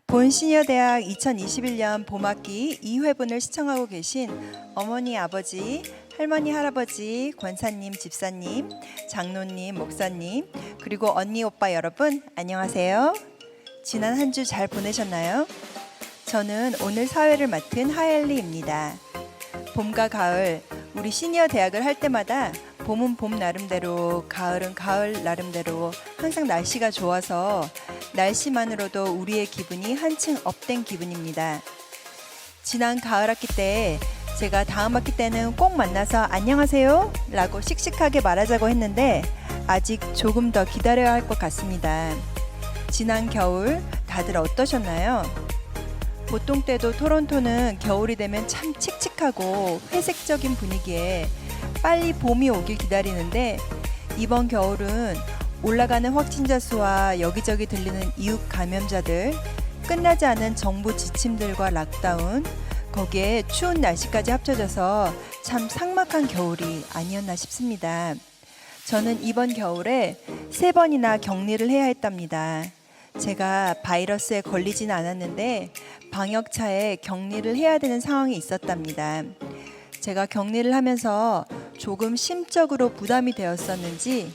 본 시니어대학 2021년 봄학기 2회분을 시청하고 계신 어머니, 아버지, 할머니, 할아버지, 권사님, 집사님, 장로님, 목사님, 그리고 언니, 오빠 여러분 안녕하세요. 지난 한 주 잘 보내셨나요? 저는 오늘 사회를 맡은 하엘리입니다. 봄과 가을, 우리 시니어 대학을 할 때마다 봄은 봄 나름대로, 가을은 가을 나름대로 항상 날씨가 좋아서 날씨만으로도 우리의 기분이 한층 업된 기분입니다. 지난 가을 학기 때 제가 다음 학기 때는 꼭 만나서 안녕하세요 라고 씩씩하게 말하자고 했는데 아직 조금 더 기다려야 할 것 같습니다. 지난 겨울 다들 어떠셨나요? 보통 때도 토론토는 겨울이 되면 참 칙칙하고 회색적인 분위기에 빨리 봄이 오길 기다리는데 이번 겨울은 올라가는 확진자 수와 여기저기 들리는 이웃 감염자들, 끝나지 않은 정부 지침들과 락다운, 거기에 추운 날씨까지 합쳐져서 참 삭막한 겨울이 아니었나 싶습니다. 저는 이번 겨울에 3번이나 격리를 해야 했답니다. 제가 바이러스에 걸리진 않았는데 방역차에 격리를 해야 되는 상황이 있었답니다. 제가 격리를 하면서 조금 심적으로 부담이 되었었는지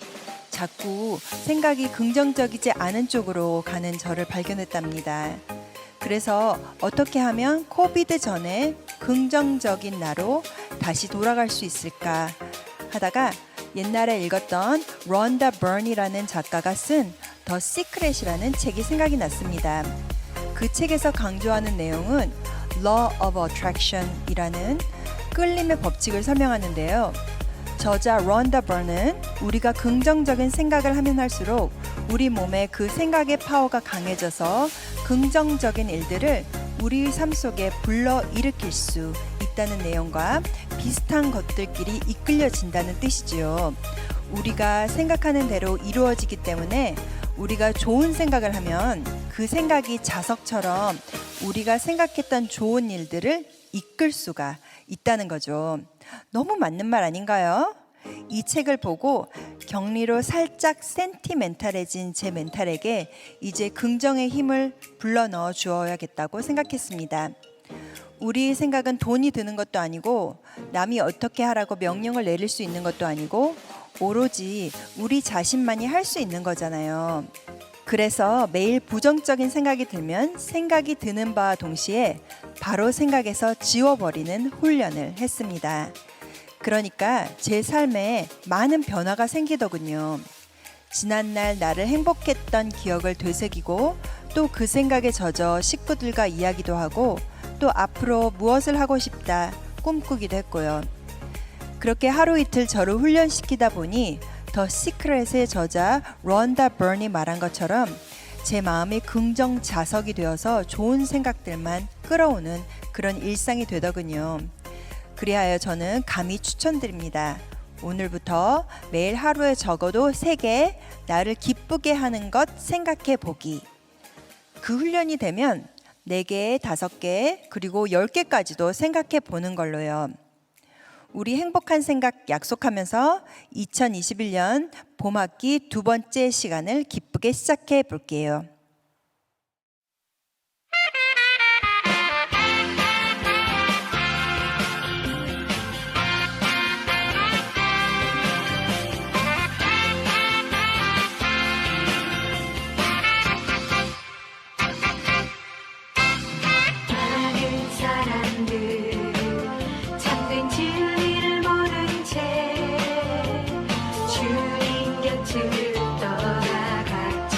자꾸 생각이 긍정적이지 않은 쪽으로 가는 저를 발견했답니다. 그래서 어떻게 하면 코비드 전에 긍정적인 나로 다시 돌아갈 수 있을까 하다가 옛날에 읽었던 론다 버니라는 작가가 쓴 더 시크릿이라는 책이 생각이 났습니다. 그 책에서 강조하는 내용은 Law of Attraction 이라는 끌림의 법칙을 설명하는데요. 저자 론다 버는 우리가 긍정적인 생각을 하면 할수록 우리 몸에 그 생각의 파워가 강해져서 긍정적인 일들을 우리 삶 속에 불러일으킬 수 있다는 내용과 비슷한 것들끼리 이끌려진다는 뜻이지요. 우리가 생각하는 대로 이루어지기 때문에 우리가 좋은 생각을 하면 그 생각이 자석처럼 우리가 생각했던 좋은 일들을 이끌 수가 있다는 거죠. 너무 맞는 말 아닌가요? 이 책을 보고 격리로 살짝 센티멘탈해진 제 멘탈에게 이제 긍정의 힘을 불러넣어 주어야겠다고 생각했습니다. 우리 생각은 돈이 드는 것도 아니고 남이 어떻게 하라고 명령을 내릴 수 있는 것도 아니고 오로지 우리 자신만이 할 수 있는 거잖아요. 그래서 매일 부정적인 생각이 들면 생각이 드는 바와 동시에 바로 생각에서 지워버리는 훈련을 했습니다. 그러니까 제 삶에 많은 변화가 생기더군요. 지난날 나를 행복했던 기억을 되새기고 또 그 생각에 젖어 식구들과 이야기도 하고 또 앞으로 무엇을 하고 싶다 꿈꾸기도 했고요. 그렇게 하루 이틀 저를 훈련시키다 보니 더 시크릿의 저자 론다 버니 말한 것처럼 제 마음이 긍정 자석이 되어서 좋은 생각들만 끌어오는 그런 일상이 되더군요. 그리하여 저는 감히 추천드립니다. 오늘부터 매일 하루에 적어도 3개 나를 기쁘게 하는 것 생각해 보기. 그 훈련이 되면 4개, 5개, 그리고 10개까지도 생각해 보는 걸로요. 우리 행복한 생각 약속하면서 2021년 봄학기 2번째 시간을 기쁘게 시작해 볼게요. 많은 사람들 참된 진리를 모른 채 주님 곁을 떠나갔지만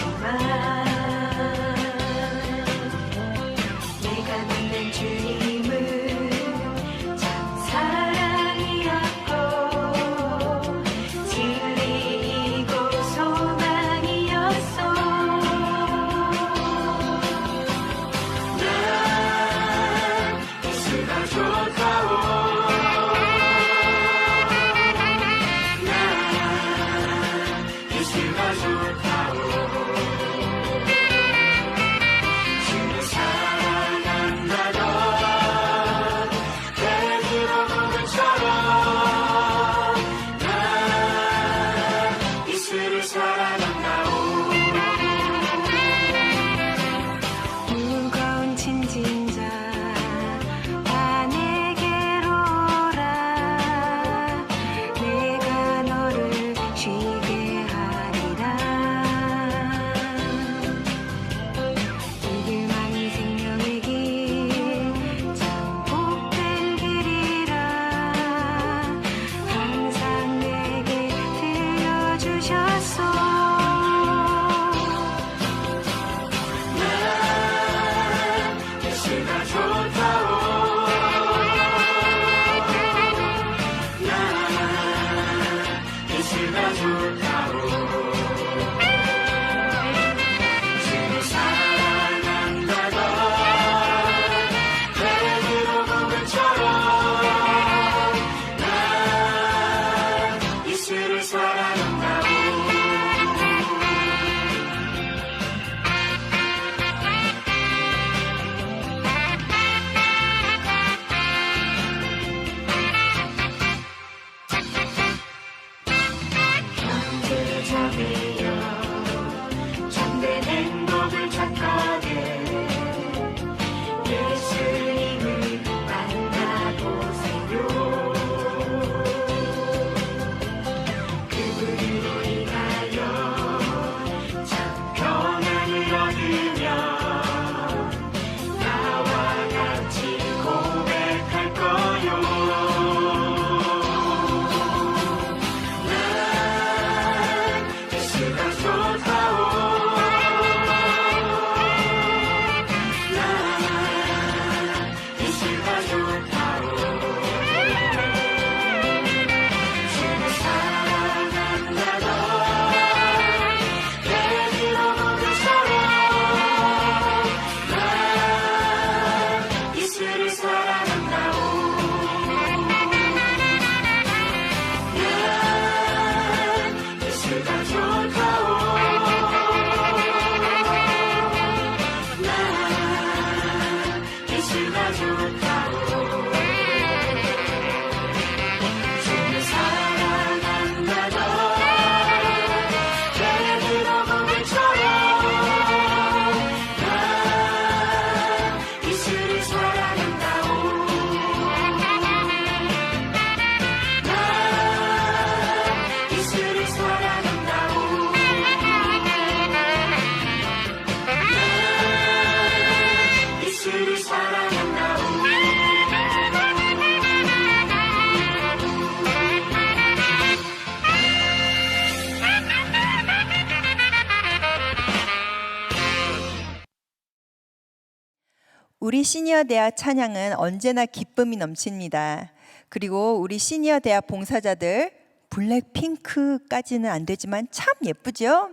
우리 시니어 대학 찬양은 언제나 기쁨이 넘칩니다. 그리고 우리 시니어 대학 봉사자들 블랙핑크까지는 안 되지만 참 예쁘죠?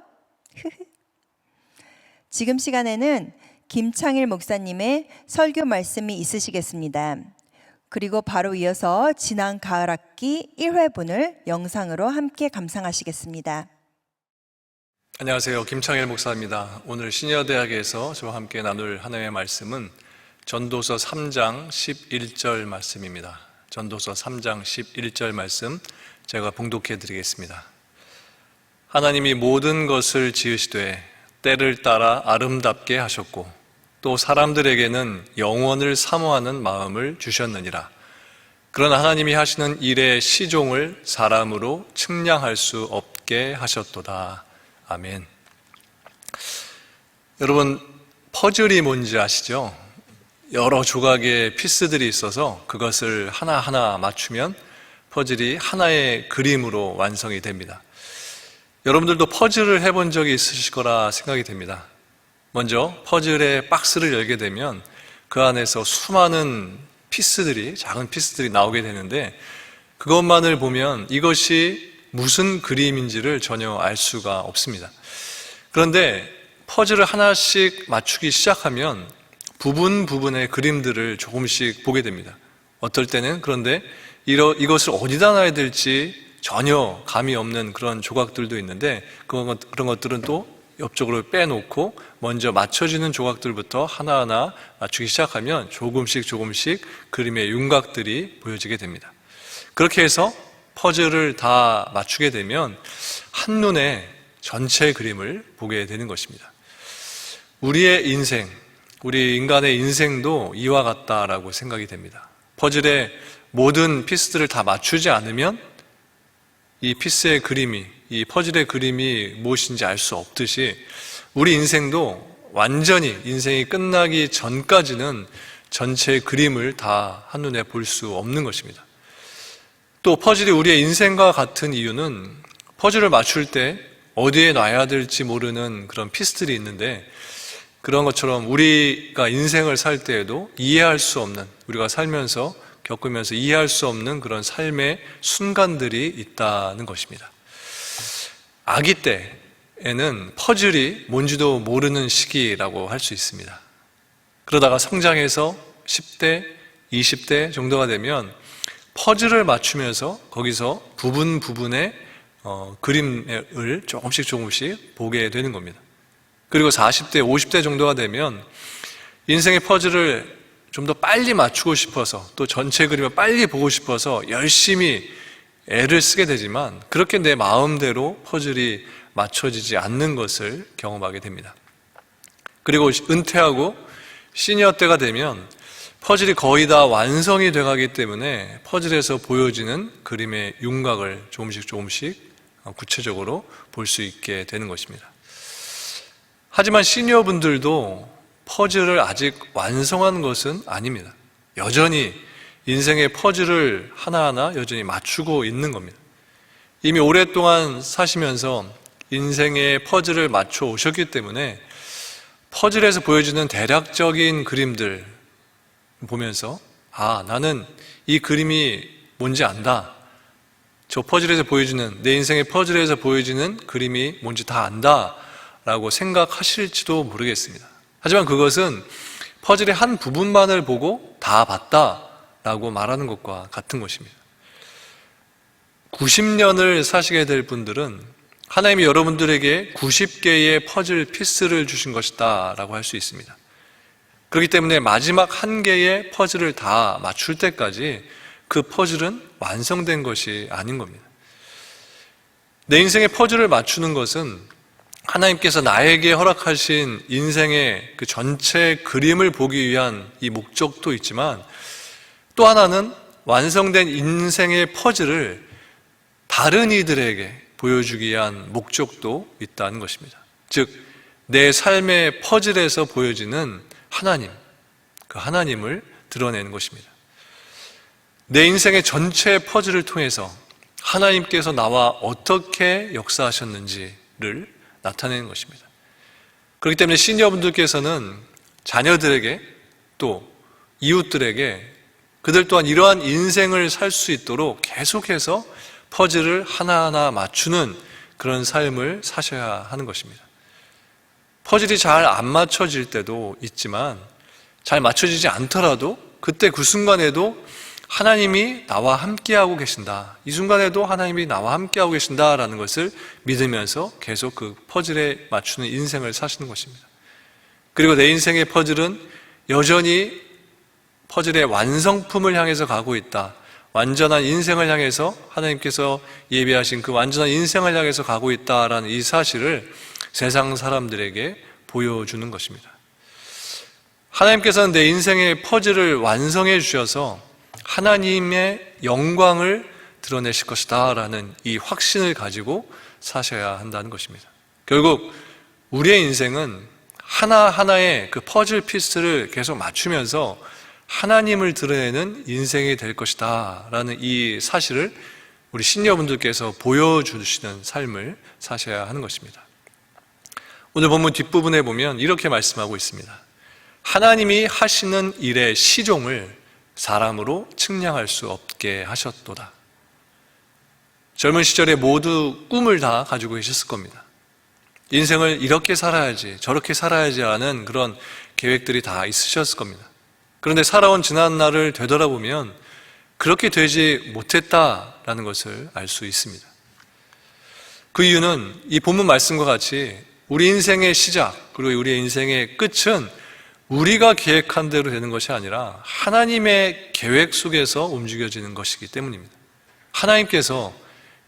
지금 시간에는 김창일 목사님의 설교 말씀이 있으시겠습니다. 그리고 바로 이어서 지난 가을 학기 1회분을 영상으로 함께 감상하시겠습니다. 안녕하세요. 김창일 목사입니다. 오늘 시니어 대학에서 저와 함께 나눌 하나님의 말씀은 전도서 3장 11절 말씀입니다. 전도서 3장 11절 말씀 제가 봉독해 드리겠습니다. 하나님이 모든 것을 지으시되 때를 따라 아름답게 하셨고 또 사람들에게는 영원을 사모하는 마음을 주셨느니라. 그러나 하나님이 하시는 일의 시종을 사람으로 측량할 수 없게 하셨도다. 아멘. 여러분, 퍼즐이 뭔지 아시죠? 여러 조각의 피스들이 있어서 그것을 하나하나 맞추면 퍼즐이 하나의 그림으로 완성이 됩니다. 여러분들도 퍼즐을 해본 적이 있으실 거라 생각이 됩니다. 먼저 퍼즐의 박스를 열게 되면 그 안에서 수많은 피스들이, 작은 피스들이 나오게 되는데 그것만을 보면 이것이 무슨 그림인지를 전혀 알 수가 없습니다. 그런데 퍼즐을 하나씩 맞추기 시작하면 부분의 그림들을 조금씩 보게 됩니다. 어떨 때는 그런데 이것을 어디다 놔야 될지 전혀 감이 없는 그런 조각들도 있는데 그런 것들은 또 옆쪽으로 빼놓고 먼저 맞춰지는 조각들부터 하나하나 맞추기 시작하면 조금씩 그림의 윤곽들이 보여지게 됩니다. 그렇게 해서 퍼즐을 다 맞추게 되면 한눈에 전체 그림을 보게 되는 것입니다. 우리의 인생, 우리 인간의 인생도 이와 같다라고 생각이 됩니다. 퍼즐의 모든 피스들을 다 맞추지 않으면 이 피스의 그림이, 이 퍼즐의 그림이 무엇인지 알 수 없듯이 우리 인생도 완전히 인생이 끝나기 전까지는 전체 그림을 다 한눈에 볼 수 없는 것입니다. 또 퍼즐이 우리의 인생과 같은 이유는 퍼즐을 맞출 때 어디에 놔야 될지 모르는 그런 피스들이 있는데 그런 것처럼 우리가 인생을 살 때에도 이해할 수 없는, 우리가 살면서 겪으면서 이해할 수 없는 그런 삶의 순간들이 있다는 것입니다. 아기 때에는 퍼즐이 뭔지도 모르는 시기라고 할 수 있습니다. 그러다가 성장해서 10대, 20대 정도가 되면 퍼즐을 맞추면서 거기서 부분의 그림을 조금씩 보게 되는 겁니다. 그리고 40대, 50대 정도가 되면 인생의 퍼즐을 좀 더 빨리 맞추고 싶어서 또 전체 그림을 빨리 보고 싶어서 열심히 애를 쓰게 되지만 그렇게 내 마음대로 퍼즐이 맞춰지지 않는 것을 경험하게 됩니다. 그리고 은퇴하고 시니어 때가 되면 퍼즐이 거의 다 완성이 돼가기 때문에 퍼즐에서 보여지는 그림의 윤곽을 조금씩 구체적으로 볼 수 있게 되는 것입니다. 하지만 시니어 분들도 퍼즐을 아직 완성한 것은 아닙니다. 여전히 인생의 퍼즐을 하나하나 여전히 맞추고 있는 겁니다. 이미 오랫동안 사시면서 인생의 퍼즐을 맞춰 오셨기 때문에 퍼즐에서 보여지는 대략적인 그림들 보면서 나는 이 그림이 뭔지 안다. 저 퍼즐에서 보여지는, 내 인생의 퍼즐에서 보여지는 그림이 뭔지 다 안다 라고 생각하실지도 모르겠습니다. 하지만 그것은 퍼즐의 한 부분만을 보고 다 봤다 라고 말하는 것과 같은 것입니다. 90년을 사시게 될 분들은 하나님이 여러분들에게 90개의 퍼즐 피스를 주신 것이다 라고 할 수 있습니다. 그렇기 때문에 마지막 한 개의 퍼즐을 다 맞출 때까지 그 퍼즐은 완성된 것이 아닌 겁니다. 내 인생의 퍼즐을 맞추는 것은 하나님께서 나에게 허락하신 인생의 그 전체 그림을 보기 위한 이 목적도 있지만 또 하나는 완성된 인생의 퍼즐을 다른 이들에게 보여주기 위한 목적도 있다는 것입니다. 즉, 내 삶의 퍼즐에서 보여지는 하나님, 그 하나님을 드러내는 것입니다. 내 인생의 전체 퍼즐을 통해서 하나님께서 나와 어떻게 역사하셨는지를 나타내는 것입니다. 그렇기 때문에 시니어분들께서는 자녀들에게 또 이웃들에게 그들 또한 이러한 인생을 살 수 있도록 계속해서 퍼즐을 하나하나 맞추는 그런 삶을 사셔야 하는 것입니다. 퍼즐이 잘 안 맞춰질 때도 있지만 잘 맞춰지지 않더라도 그때 그 순간에도 하나님이 나와 함께하고 계신다. 이 순간에도 하나님이 나와 함께하고 계신다라는 것을 믿으면서 계속 그 퍼즐에 맞추는 인생을 사시는 것입니다. 그리고 내 인생의 퍼즐은 여전히 퍼즐의 완성품을 향해서 가고 있다. 완전한 인생을 향해서 하나님께서 예비하신 그 완전한 인생을 향해서 가고 있다라는 이 사실을 세상 사람들에게 보여주는 것입니다. 하나님께서는 내 인생의 퍼즐을 완성해 주셔서 하나님의 영광을 드러내실 것이다 라는 이 확신을 가지고 사셔야 한다는 것입니다. 결국 우리의 인생은 하나하나의 그 퍼즐 피스를 계속 맞추면서 하나님을 드러내는 인생이 될 것이다 라는 이 사실을 우리 시니어분들께서 보여주시는 삶을 사셔야 하는 것입니다. 오늘 본문 뒷부분에 보면 이렇게 말씀하고 있습니다. 하나님이 하시는 일의 시종을 사람으로 측량할 수 없게 하셨도다. 젊은 시절에 모두 꿈을 다 가지고 계셨을 겁니다. 인생을 이렇게 살아야지 저렇게 살아야지 하는 그런 계획들이 다 있으셨을 겁니다. 그런데 살아온 지난 날을 되돌아보면 그렇게 되지 못했다라는 것을 알 수 있습니다. 그 이유는 이 본문 말씀과 같이 우리 인생의 시작 그리고 우리의 인생의 끝은 우리가 계획한 대로 되는 것이 아니라 하나님의 계획 속에서 움직여지는 것이기 때문입니다. 하나님께서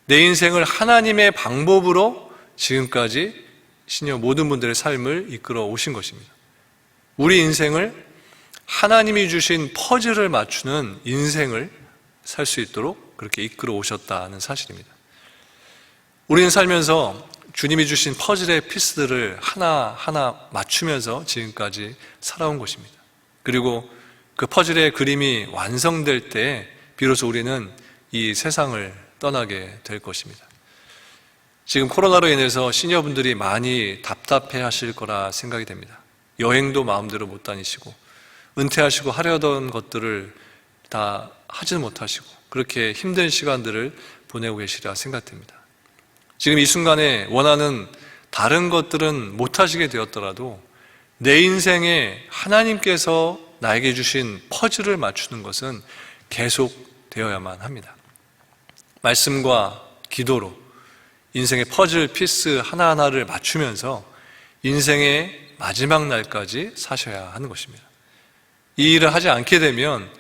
내 인생을 하나님의 방법으로 지금까지 시니어 모든 분들의 삶을 이끌어 오신 것입니다. 우리 인생을 하나님이 주신 퍼즐을 맞추는 인생을 살 수 있도록 그렇게 이끌어 오셨다는 사실입니다. 우리는 살면서 주님이 주신 퍼즐의 피스들을 하나하나 맞추면서 지금까지 살아온 것입니다. 그리고 그 퍼즐의 그림이 완성될 때 비로소 우리는 이 세상을 떠나게 될 것입니다. 지금 코로나로 인해서 시니어분들이 많이 답답해 하실 거라 생각이 됩니다. 여행도 마음대로 못 다니시고 은퇴하시고 하려던 것들을 다 하지는 못하시고 그렇게 힘든 시간들을 보내고 계시리라 생각됩니다. 지금 이 순간에 원하는 다른 것들은 못하시게 되었더라도 내 인생에 하나님께서 나에게 주신 퍼즐을 맞추는 것은 계속 되어야만 합니다. 말씀과 기도로 인생의 퍼즐 피스 하나하나를 맞추면서 인생의 마지막 날까지 사셔야 하는 것입니다. 이 일을 하지 않게 되면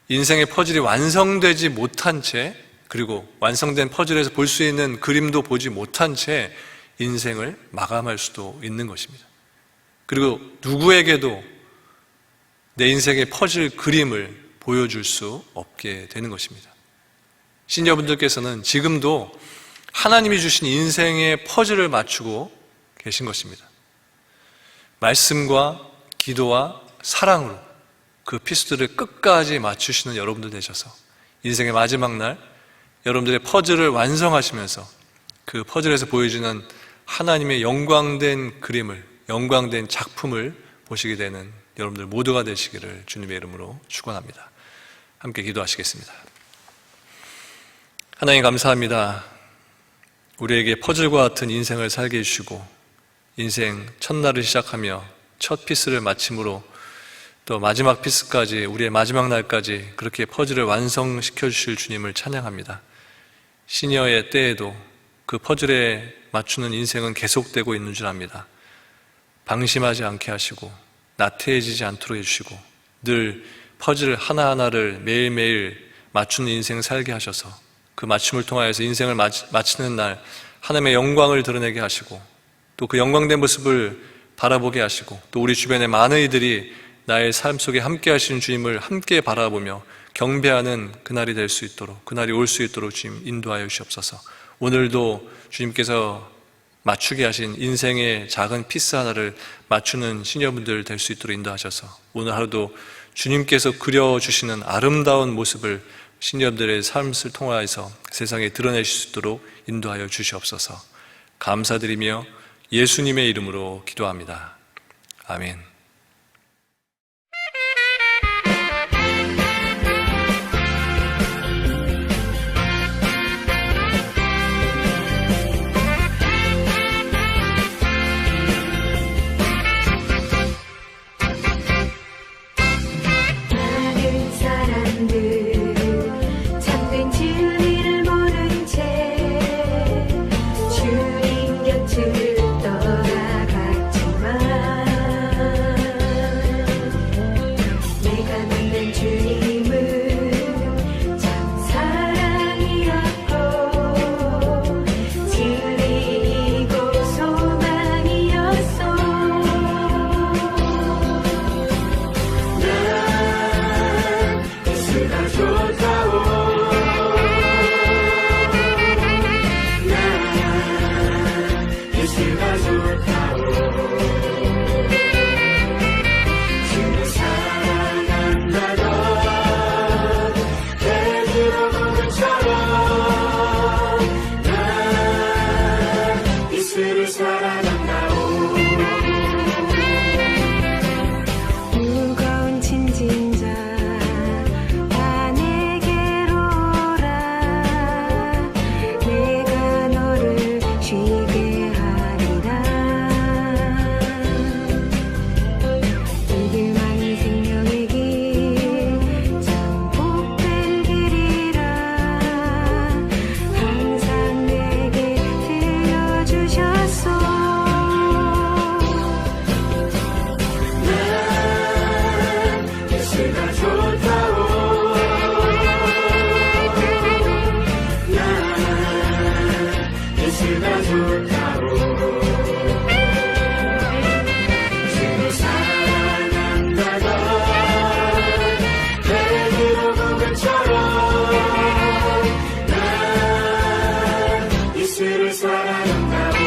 인생의 퍼즐이 완성되지 못한 채 그리고 완성된 퍼즐에서 볼 수 있는 그림도 보지 못한 채 인생을 마감할 수도 있는 것입니다. 그리고 누구에게도 내 인생의 퍼즐 그림을 보여줄 수 없게 되는 것입니다. 시니어분들께서는 지금도 하나님이 주신 인생의 퍼즐을 맞추고 계신 것입니다. 말씀과 기도와 사랑으로 그 피스들을 끝까지 맞추시는 여러분들 되셔서 인생의 마지막 날 여러분들의 퍼즐을 완성하시면서 그 퍼즐에서 보여주는 하나님의 영광된 그림을, 영광된 작품을 보시게 되는 여러분들 모두가 되시기를 주님의 이름으로 축원합니다. 함께 기도하시겠습니다. 하나님 감사합니다. 우리에게 퍼즐과 같은 인생을 살게 해주시고 인생 첫날을 시작하며 첫 피스를 마침으로 또 마지막 피스까지 우리의 마지막 날까지 그렇게 퍼즐을 완성시켜 주실 주님을 찬양합니다. 시니어의 때에도 그 퍼즐에 맞추는 인생은 계속되고 있는 줄 압니다. 방심하지 않게 하시고 나태해지지 않도록 해주시고 늘 퍼즐 하나하나를 매일매일 맞추는 인생을 살게 하셔서 그 맞춤을 통하여서 인생을 마치는 날 하나님의 영광을 드러내게 하시고 또 그 영광된 모습을 바라보게 하시고 또 우리 주변의 많은 이들이 나의 삶 속에 함께 하시는 주님을 함께 바라보며 경배하는 그날이 될 수 있도록 그날이 올 수 있도록 주님 인도하여 주시옵소서. 오늘도 주님께서 맞추게 하신 인생의 작은 피스 하나를 맞추는 시니어분들 될 수 있도록 인도하셔서 오늘 하루도 주님께서 그려주시는 아름다운 모습을 시니어들의 삶을 통하여서 세상에 드러내실 수 있도록 인도하여 주시옵소서. 감사드리며 예수님의 이름으로 기도합니다. 아멘. 좋다오 주를 사랑한다던 베드로 부부처럼 난 예수를 사랑한다오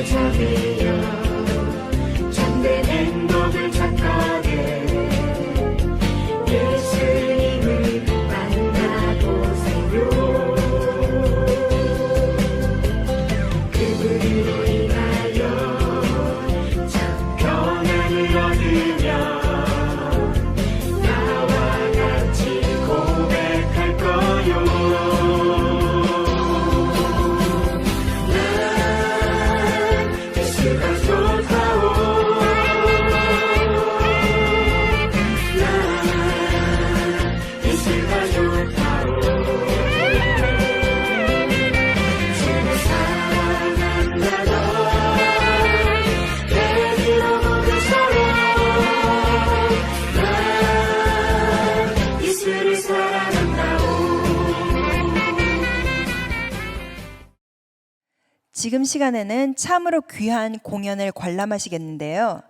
자비여 참된 행복을 찾거든 예수님을 만나보세요 그분으로 인하여 참 평안을 얻으며 나와 같이 고백할 거요 예수가 좋다오 나 예수가 좋다오 주를 사랑한다던 베드로 부부처럼 나 예수를 사랑한다오 지금 시간에는 참으로 귀한 공연을 관람하시겠는데요.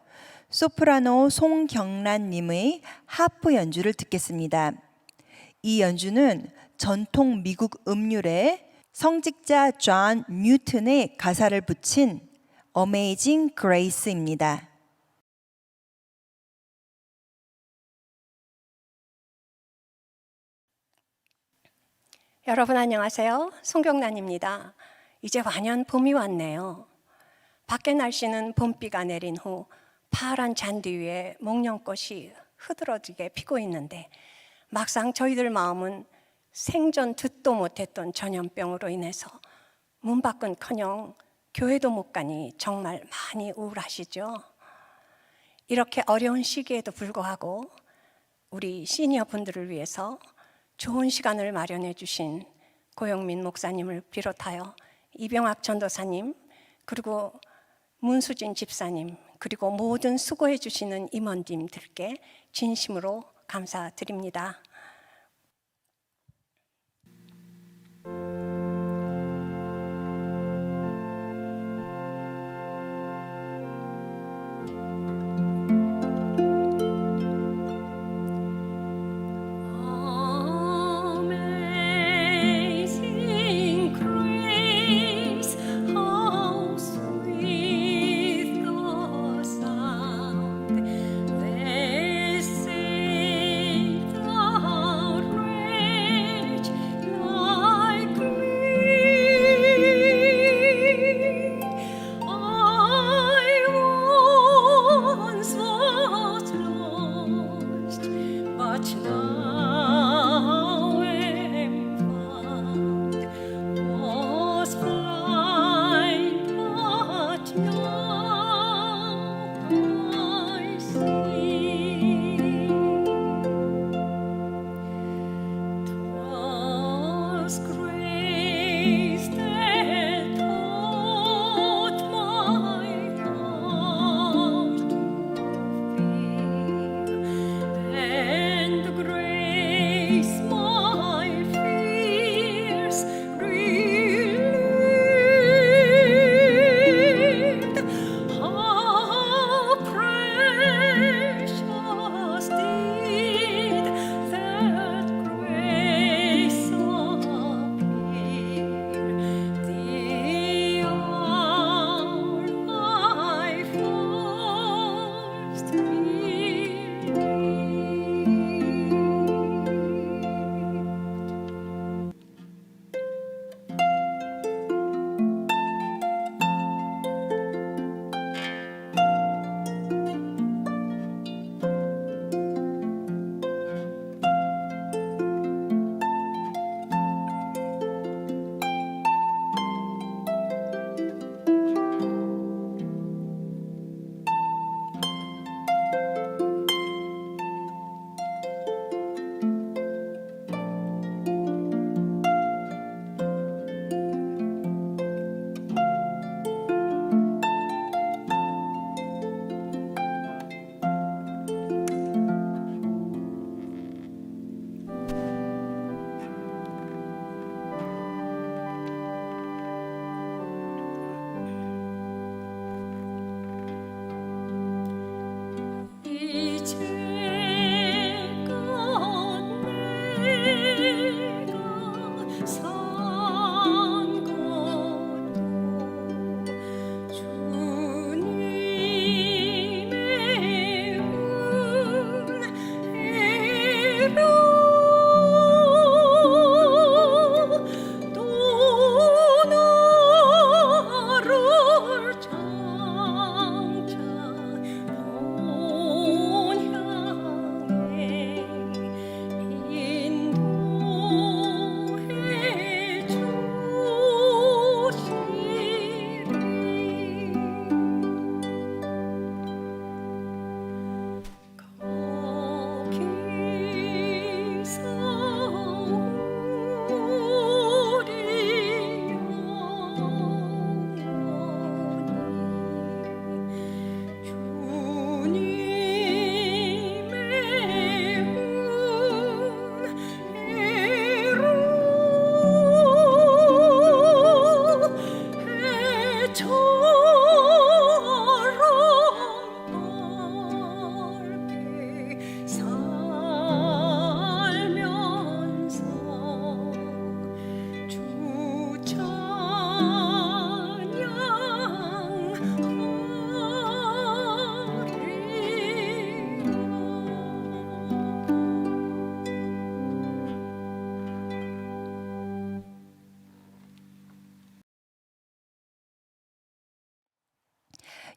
소프라노 송경란님의 하프 연주를 듣겠습니다. 이 연주는 전통 미국 음률에 성직자 존 뉴튼의 가사를 붙인 Amazing Grace입니다. 여러분 안녕하세요. 송경란입니다. 이제 완연 봄이 왔네요. 밖에 날씨는 봄비가 내린 후 파란 잔디 위에 목련꽃이 흐드러지게 피고 있는데 막상 저희들 마음은 생전 듣도 못했던 전염병으로 인해서 문 밖은커녕 교회도 못 가니 정말 많이 우울하시죠? 이렇게 어려운 시기에도 불구하고 우리 시니어 분들을 위해서 좋은 시간을 마련해 주신 고영민 목사님을 비롯하여 이병학 전도사님, 그리고 문수진 집사님, 그리고 모든 수고해 주시는 임원님들께 진심으로 감사드립니다. Amazing grace, how sweet the sound that saved a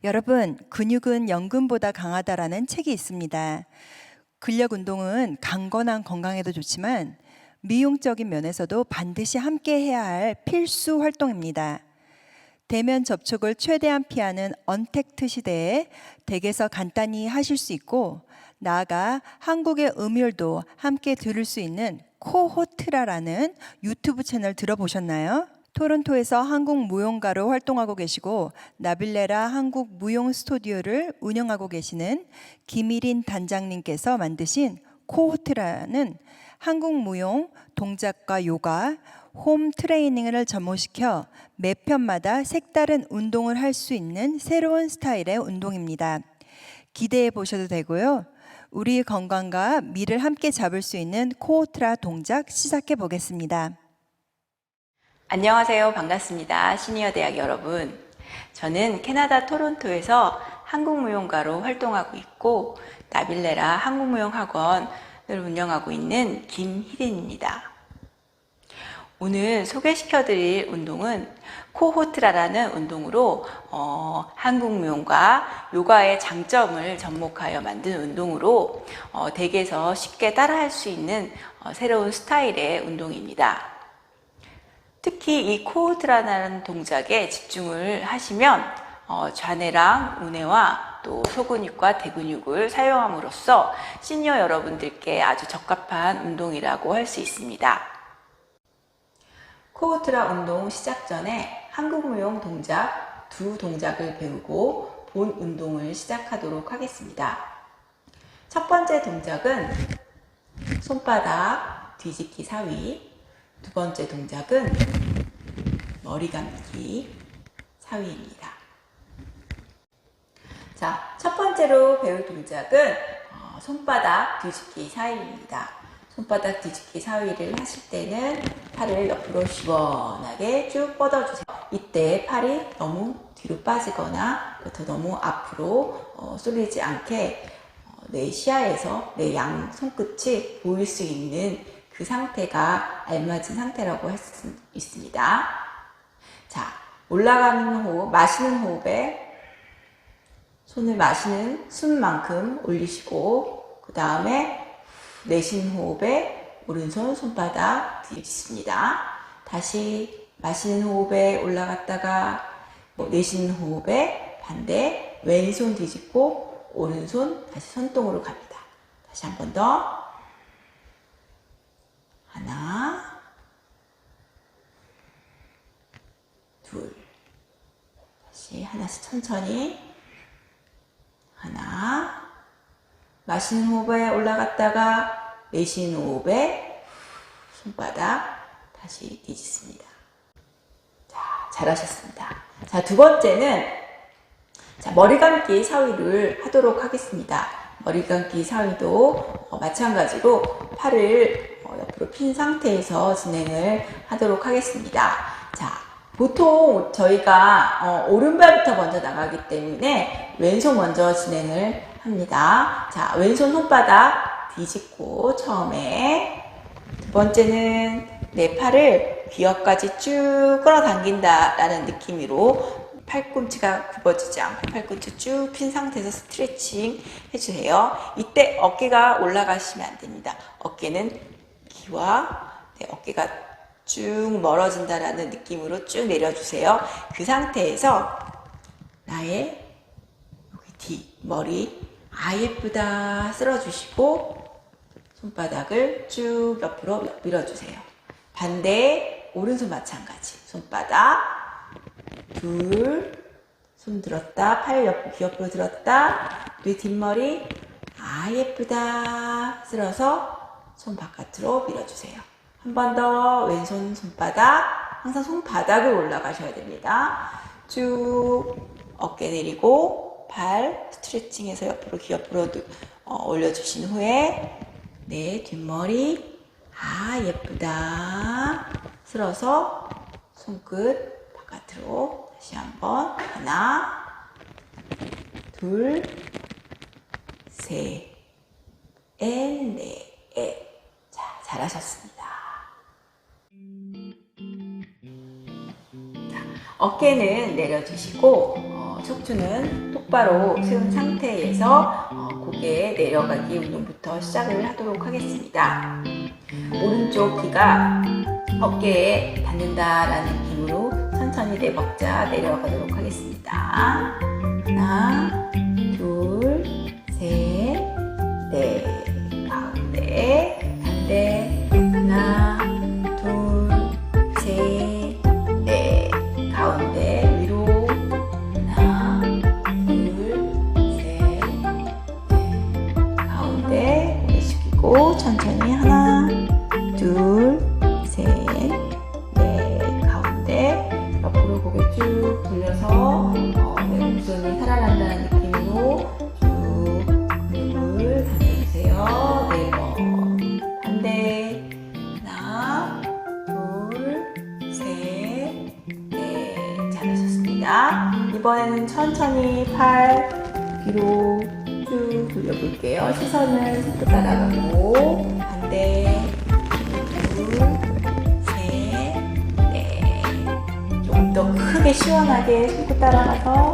여러분, 근육은 연근보다 강하다라는 책이 있습니다. 근력 운동은 강건한 건강에도 좋지만 미용적인 면에서도 반드시 함께 해야 할 필수 활동입니다. 대면 접촉을 최대한 피하는 언택트 시대에 댁에서 간단히 하실 수 있고, 나아가 한국의 음율도 함께 들을 수 있는 코호트라라는 유튜브 채널 들어보셨나요? 토론토에서 한국 무용가로 활동하고 계시고 나빌레라 한국 무용 스튜디오를 운영하고 계시는 김일인 단장님께서 만드신 코호트라는 한국 무용, 동작과 요가, 홈 트레이닝을 접목시켜 매 편마다 색다른 운동을 할 수 있는 새로운 스타일의 운동입니다. 기대해 보셔도 되고요. 우리 건강과 미를 함께 잡을 수 있는 코호트라 동작 시작해 보겠습니다. 안녕하세요. 반갑습니다. 시니어 대학 여러분. 저는 캐나다 토론토에서 한국무용가로 활동하고 있고 나빌레라 한국무용학원을 운영하고 있는 김희린입니다. 오늘 소개시켜드릴 운동은 코호트라라는 운동으로 한국무용과 요가의 장점을 접목하여 만든 운동으로 댁에서 쉽게 따라할 수 있는 새로운 스타일의 운동입니다. 특히 이 코호트라는 동작에 집중을 하시면 좌뇌랑 우뇌와 또 소근육과 대근육을 사용함으로써 시니어 여러분들께 아주 적합한 운동이라고 할 수 있습니다. 코호트라 운동 시작 전에 한국무용 동작 두 동작을 배우고 본 운동을 시작하도록 하겠습니다. 첫 번째 동작은 손바닥 뒤집기 사위, 두 번째 동작은 머리 감기 사위입니다. 자, 첫 번째로 배울 동작은 손바닥 뒤집기 사위입니다. 손바닥 뒤집기 사위를 하실 때는 팔을 옆으로 시원하게 쭉 뻗어주세요. 이때 팔이 너무 뒤로 빠지거나 더 너무 앞으로 쏠리지 않게 내 시야에서 내 양 손끝이 보일 수 있는 그 상태가 알맞은 상태라고 할 수 있습니다. 자, 올라가는 호흡, 마시는 호흡에 손을 마시는 숨만큼 올리시고 그 다음에 내쉬는 호흡에 오른손 손바닥 뒤집습니다. 다시 마시는 호흡에 올라갔다가 내쉬는 호흡에 반대 왼손 뒤집고 오른손 다시 손등으로 갑니다. 다시 한 번 더. 하나, 둘, 다시 하나씩 천천히. 하나, 마시는 호흡에 올라갔다가 내쉬는 호흡에 손바닥 다시 뒤집습니다. 자, 잘하셨습니다. 자, 두 번째는 머리 감기 사위를 하도록 하겠습니다. 머리 감기 사위도 마찬가지로 팔을 옆으로 핀 상태에서 진행을 하도록 하겠습니다. 자, 보통 저희가 오른발부터 먼저 나가기 때문에 왼손 먼저 진행을 합니다. 자, 왼손 손바닥 뒤집고 처음에, 두 번째는 내 팔을 귀 옆까지 쭉 끌어당긴다라는 느낌으로 팔꿈치가 굽어지지 않고 팔꿈치 쭉 핀 상태에서 스트레칭 해주세요. 이때 어깨가 올라가시면 안 됩니다. 어깨는 귀와 어깨가 쭉 멀어진다라는 느낌으로 쭉 내려주세요. 그 상태에서 나의 여기 뒤, 머리 예쁘다 쓸어주시고 손바닥을 쭉 옆으로 밀어주세요. 반대 오른손 마찬가지. 손바닥 둘, 손 들었다, 팔 귀 옆으로 들었다, 뇌 뒷머리 예쁘다 쓸어서 손 바깥으로 밀어주세요. 한 번 더 왼손 손바닥, 항상 손바닥을 올라가셔야 됩니다. 쭉 어깨 내리고 팔 스트레칭해서 옆으로 귀 옆으로 올려주신 후에 내 뒷머리 예쁘다 쓸어서 손끝 바깥으로 다시 한번 하나 둘 셋 넷 자, 잘하셨습니다. 자, 어깨는 내려주시고 척추는 똑바로 세운 상태에서 고개 내려가기 운동부터 시작을 하도록 하겠습니다. 오른쪽 귀가 어깨에 닿는다라는 느낌으로 천천히 네 박자 내려가도록 하겠습니다. 하나, 둘, 셋, 넷. 가운데, 반대. 하나, 둘, 셋, 넷. 가운데, 위로. 하나, 둘, 셋, 넷. 가운데, 고개 숙이고 천천히 하나, 둘, 셋, 넷. 가운데, 옆으로 고개 쭉 돌려서 내 목선이 살아난다는 느낌으로 쭉 근육을 당겨주세요. 4번. 반대. 하나, 둘, 셋, 넷. 잘하셨습니다. 이번에는 천천히 팔 뒤로 쭉 돌려볼게요. 시선은 손끝 따라가고 반대. 둘, 셋, 넷. 조금 더 크게 시원하게 손끝 따라가서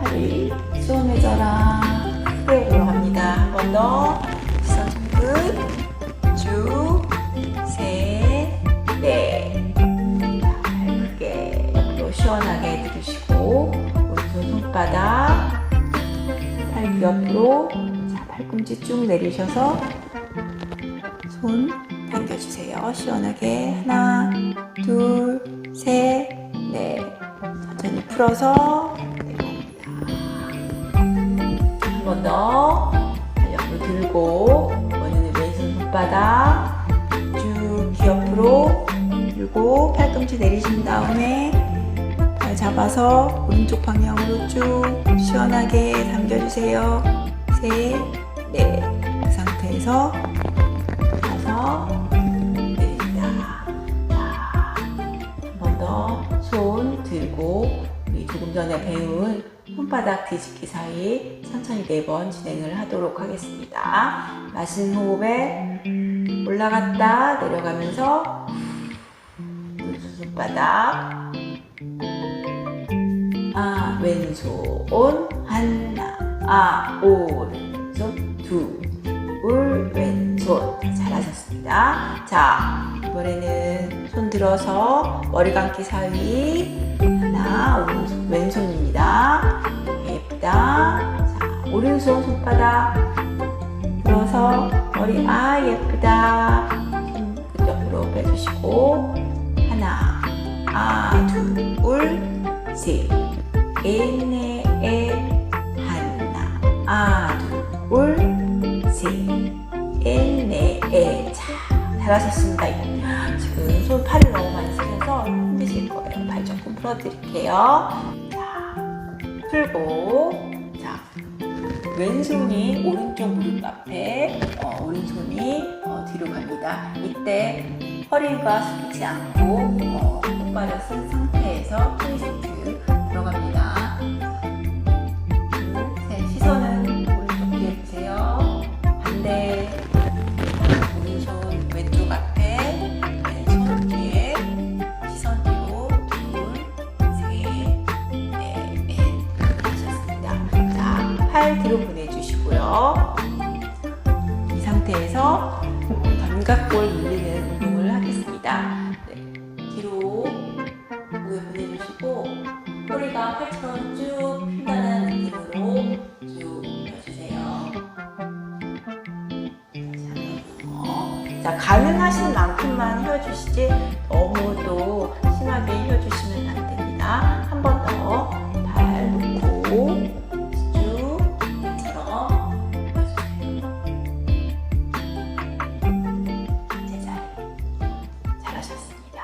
팔이 시원해져라. 크게 올라갑니다. 한 번 더. 시선 손끝 쭉, 셋, 넷. 자, 팔 크게 옆으로 시원하게 들으시고 오른손 손바닥 팔 옆으로. 자, 팔꿈치 쭉 내리셔서 손 당겨주세요. 시원하게. 하나, 둘, 셋, 넷. 천천히 풀어서 내려옵니다. 한 번 더. 팔 옆으로 들고 이번에는 왼손 손바닥 쭉 귀 옆으로 들고 팔꿈치 내리신 다음에 발 잡아서 오른쪽 방향으로 쭉 시원하게 당겨주세요. 셋, 넷. 그 상태에서 내립니다. 한 번 더 손 들고 우리 조금 전에 배운 손바닥 뒤집기 사이 천천히 4번 진행을 하도록 하겠습니다. 마시는 호흡에 올라갔다 내려가면서 오른손 손바닥 왼손 하나 오른손 둘 왼손. 잘하셨습니다. 자, 이번에는 손 들어서 머리 감기 사이 하나 왼손입니다. 예쁘다. 자, 오른손 손바닥 들어서 머리 예쁘다. 손끝 옆으로 빼주시고 하나 둘 셋 넷 하나 둘 셋 넷. 자, 잘하셨습니다. 지금 손 팔을 너무 많이 쓰셔서 힘드실 거예요. 발 조금 풀어드릴게요. 자, 풀고 자, 왼손이 오른쪽 무릎 앞에 오른손이 뒤로 갑니다. 이때 허리가 숙이지 않고 똑바로 쓴 상태에서 트위스트 들어갑니다. 둘, 셋. 시선은 오른쪽 뒤에 보세요. 반대. 오른손 왼쪽 앞에, 왼손 뒤에. 시선 뒤로. 둘, 셋, 넷. 하셨습니다. 자, 팔 뒤로 보내주시고요. 이 상태에서 견갑골 늘리는 운동을 하겠습니다. 뒤로 고개 보내주시고 허리가 팔처럼 쭉 핀다는 느낌으로 쭉 펴주세요. 자, 가능하신 만큼만 펴주시지 너무 또 심하게 펴주시면 안 됩니다. 한 번 더 발 놓고 쭉 처럼 펴주세요. 제자리. 잘하셨습니다.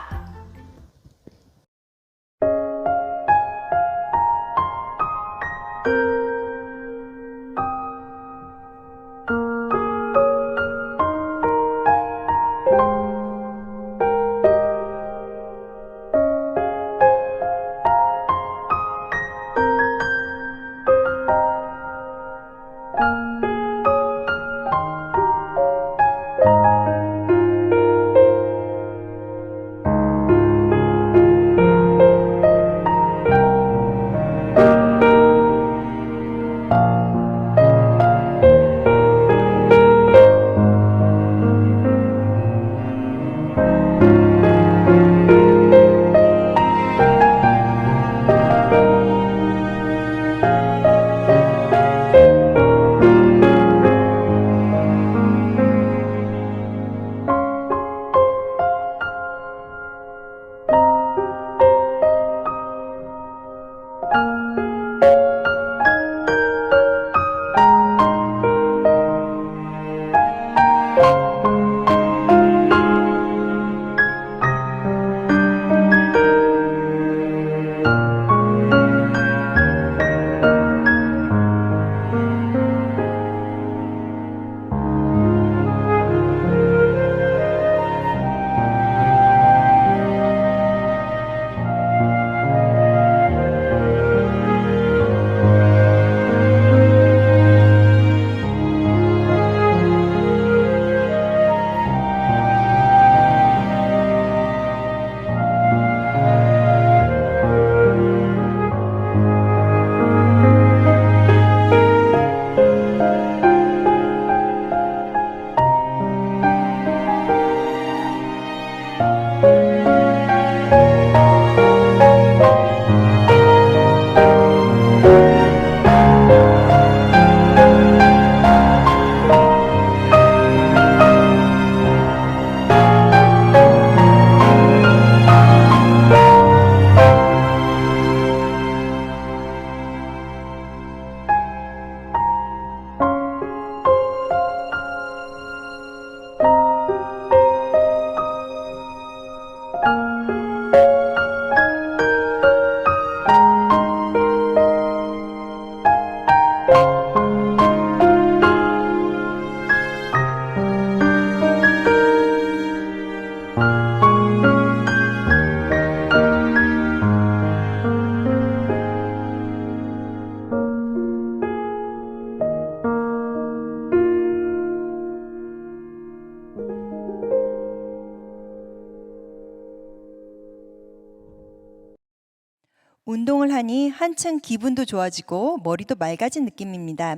운동을 하니 한층 기분도 좋아지고 머리도 맑아진 느낌입니다.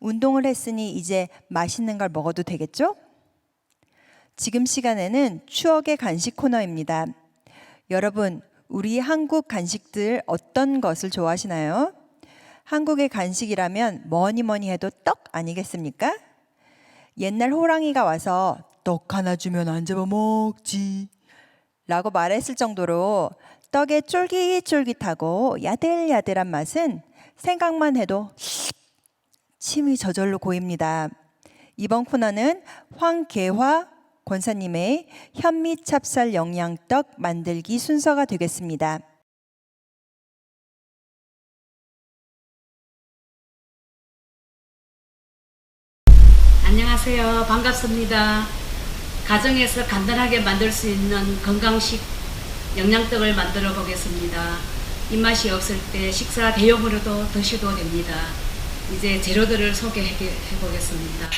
운동을 했으니 이제 맛있는 걸 먹어도 되겠죠? 지금 시간에는 추억의 간식 코너입니다. 여러분, 우리 한국 간식들 어떤 것을 좋아하시나요? 한국의 간식이라면 뭐니 해도 떡 아니겠습니까? 옛날 호랑이가 와서 떡 하나 주면 안 잡아먹지 라고 말했을 정도로 떡의 쫄깃쫄깃하고 야들야들한 맛은 생각만 해도 침이 저절로 고입니다. 이번 코너는 황계화 권사님의 현미찹쌀 영양떡 만들기 순서가 되겠습니다. 안녕하세요. 반갑습니다. 가정에서 간단하게 만들 수 있는 건강식 영양떡을 만들어 보겠습니다. 입맛이 없을 때 식사 대용으로도 드셔도 됩니다. 이제 재료들을 소개해 보겠습니다.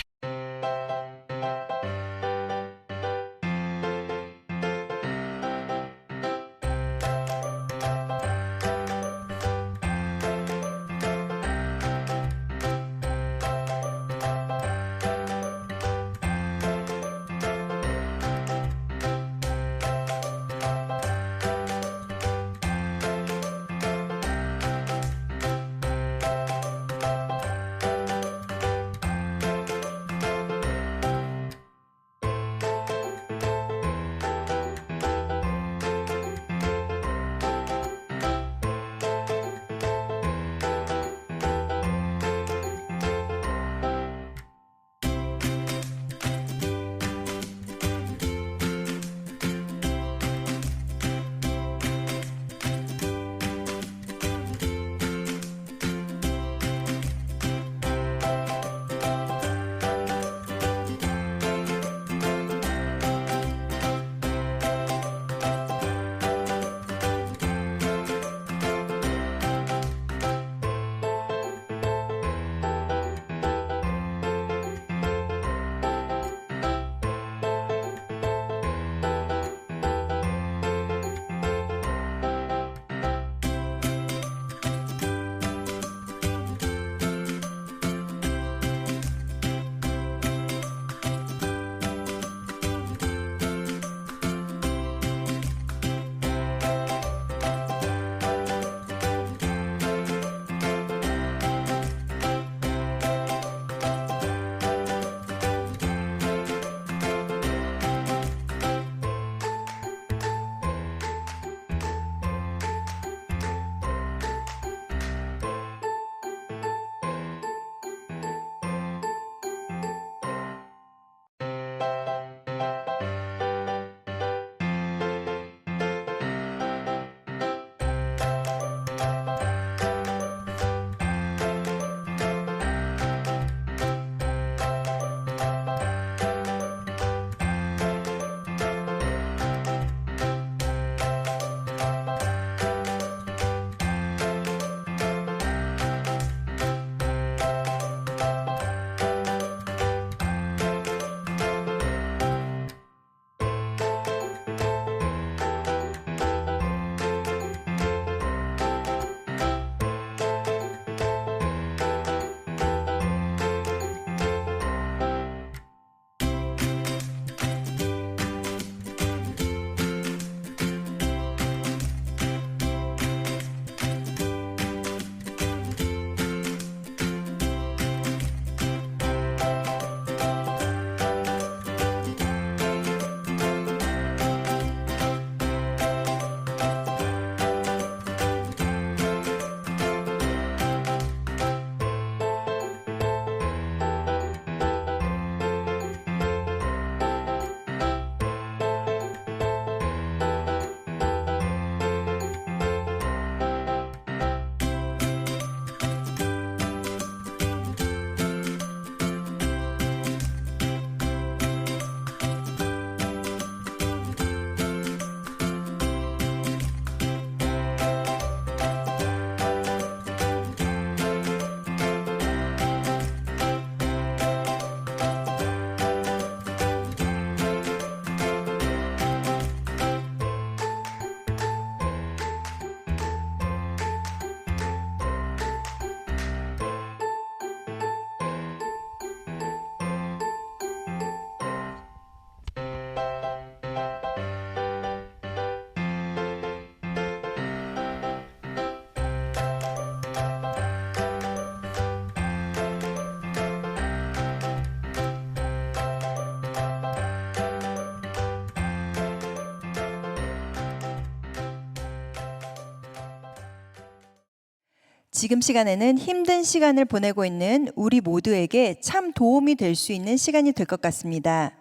지금 시간에는 힘든 시간을 보내고 있는 우리 모두에게 참 도움이 될 수 있는 시간이 될 것 같습니다.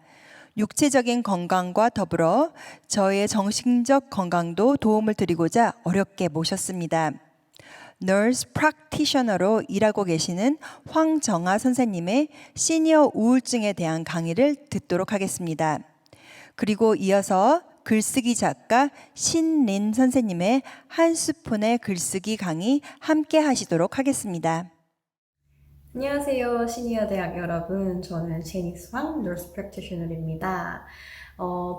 육체적인 건강과 더불어 저의 정신적 건강도 도움을 드리고자 어렵게 모셨습니다. Nurse Practitioner로 일하고 계시는 황정아 선생님의 시니어 우울증에 대한 강의를 듣도록 하겠습니다. 그리고 이어서 글쓰기 작가 신린 선생님의 한 스푼의 글쓰기 강의 함께 하시도록 하겠습니다. 안녕하세요, 시니어 대학 여러분. 저는 제니스 황, Nurse Practitioner입니다.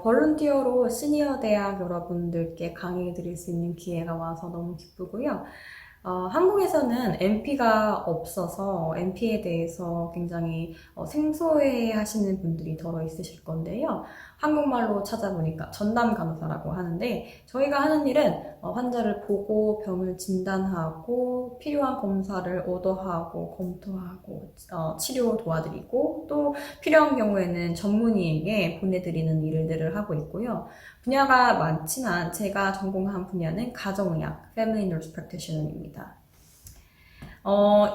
볼런티어로 시니어 대학 여러분들께 강의 드릴 수 있는 기회가 와서 너무 기쁘고요. 한국에서는 NP가 없어서 NP에 대해서 굉장히 생소해 하시는 분들이 더러 있으실 건데요. 한국말로 찾아보니까 전담 간호사라고 하는데, 저희가 하는 일은 환자를 보고 병을 진단하고 필요한 검사를 오더하고 검토하고 치료 도와드리고, 또 필요한 경우에는 전문의에게 보내드리는 일들을 하고 있고요. 분야가 많지만 제가 전공한 분야는 가정의학, Family Nurse Practitioner입니다.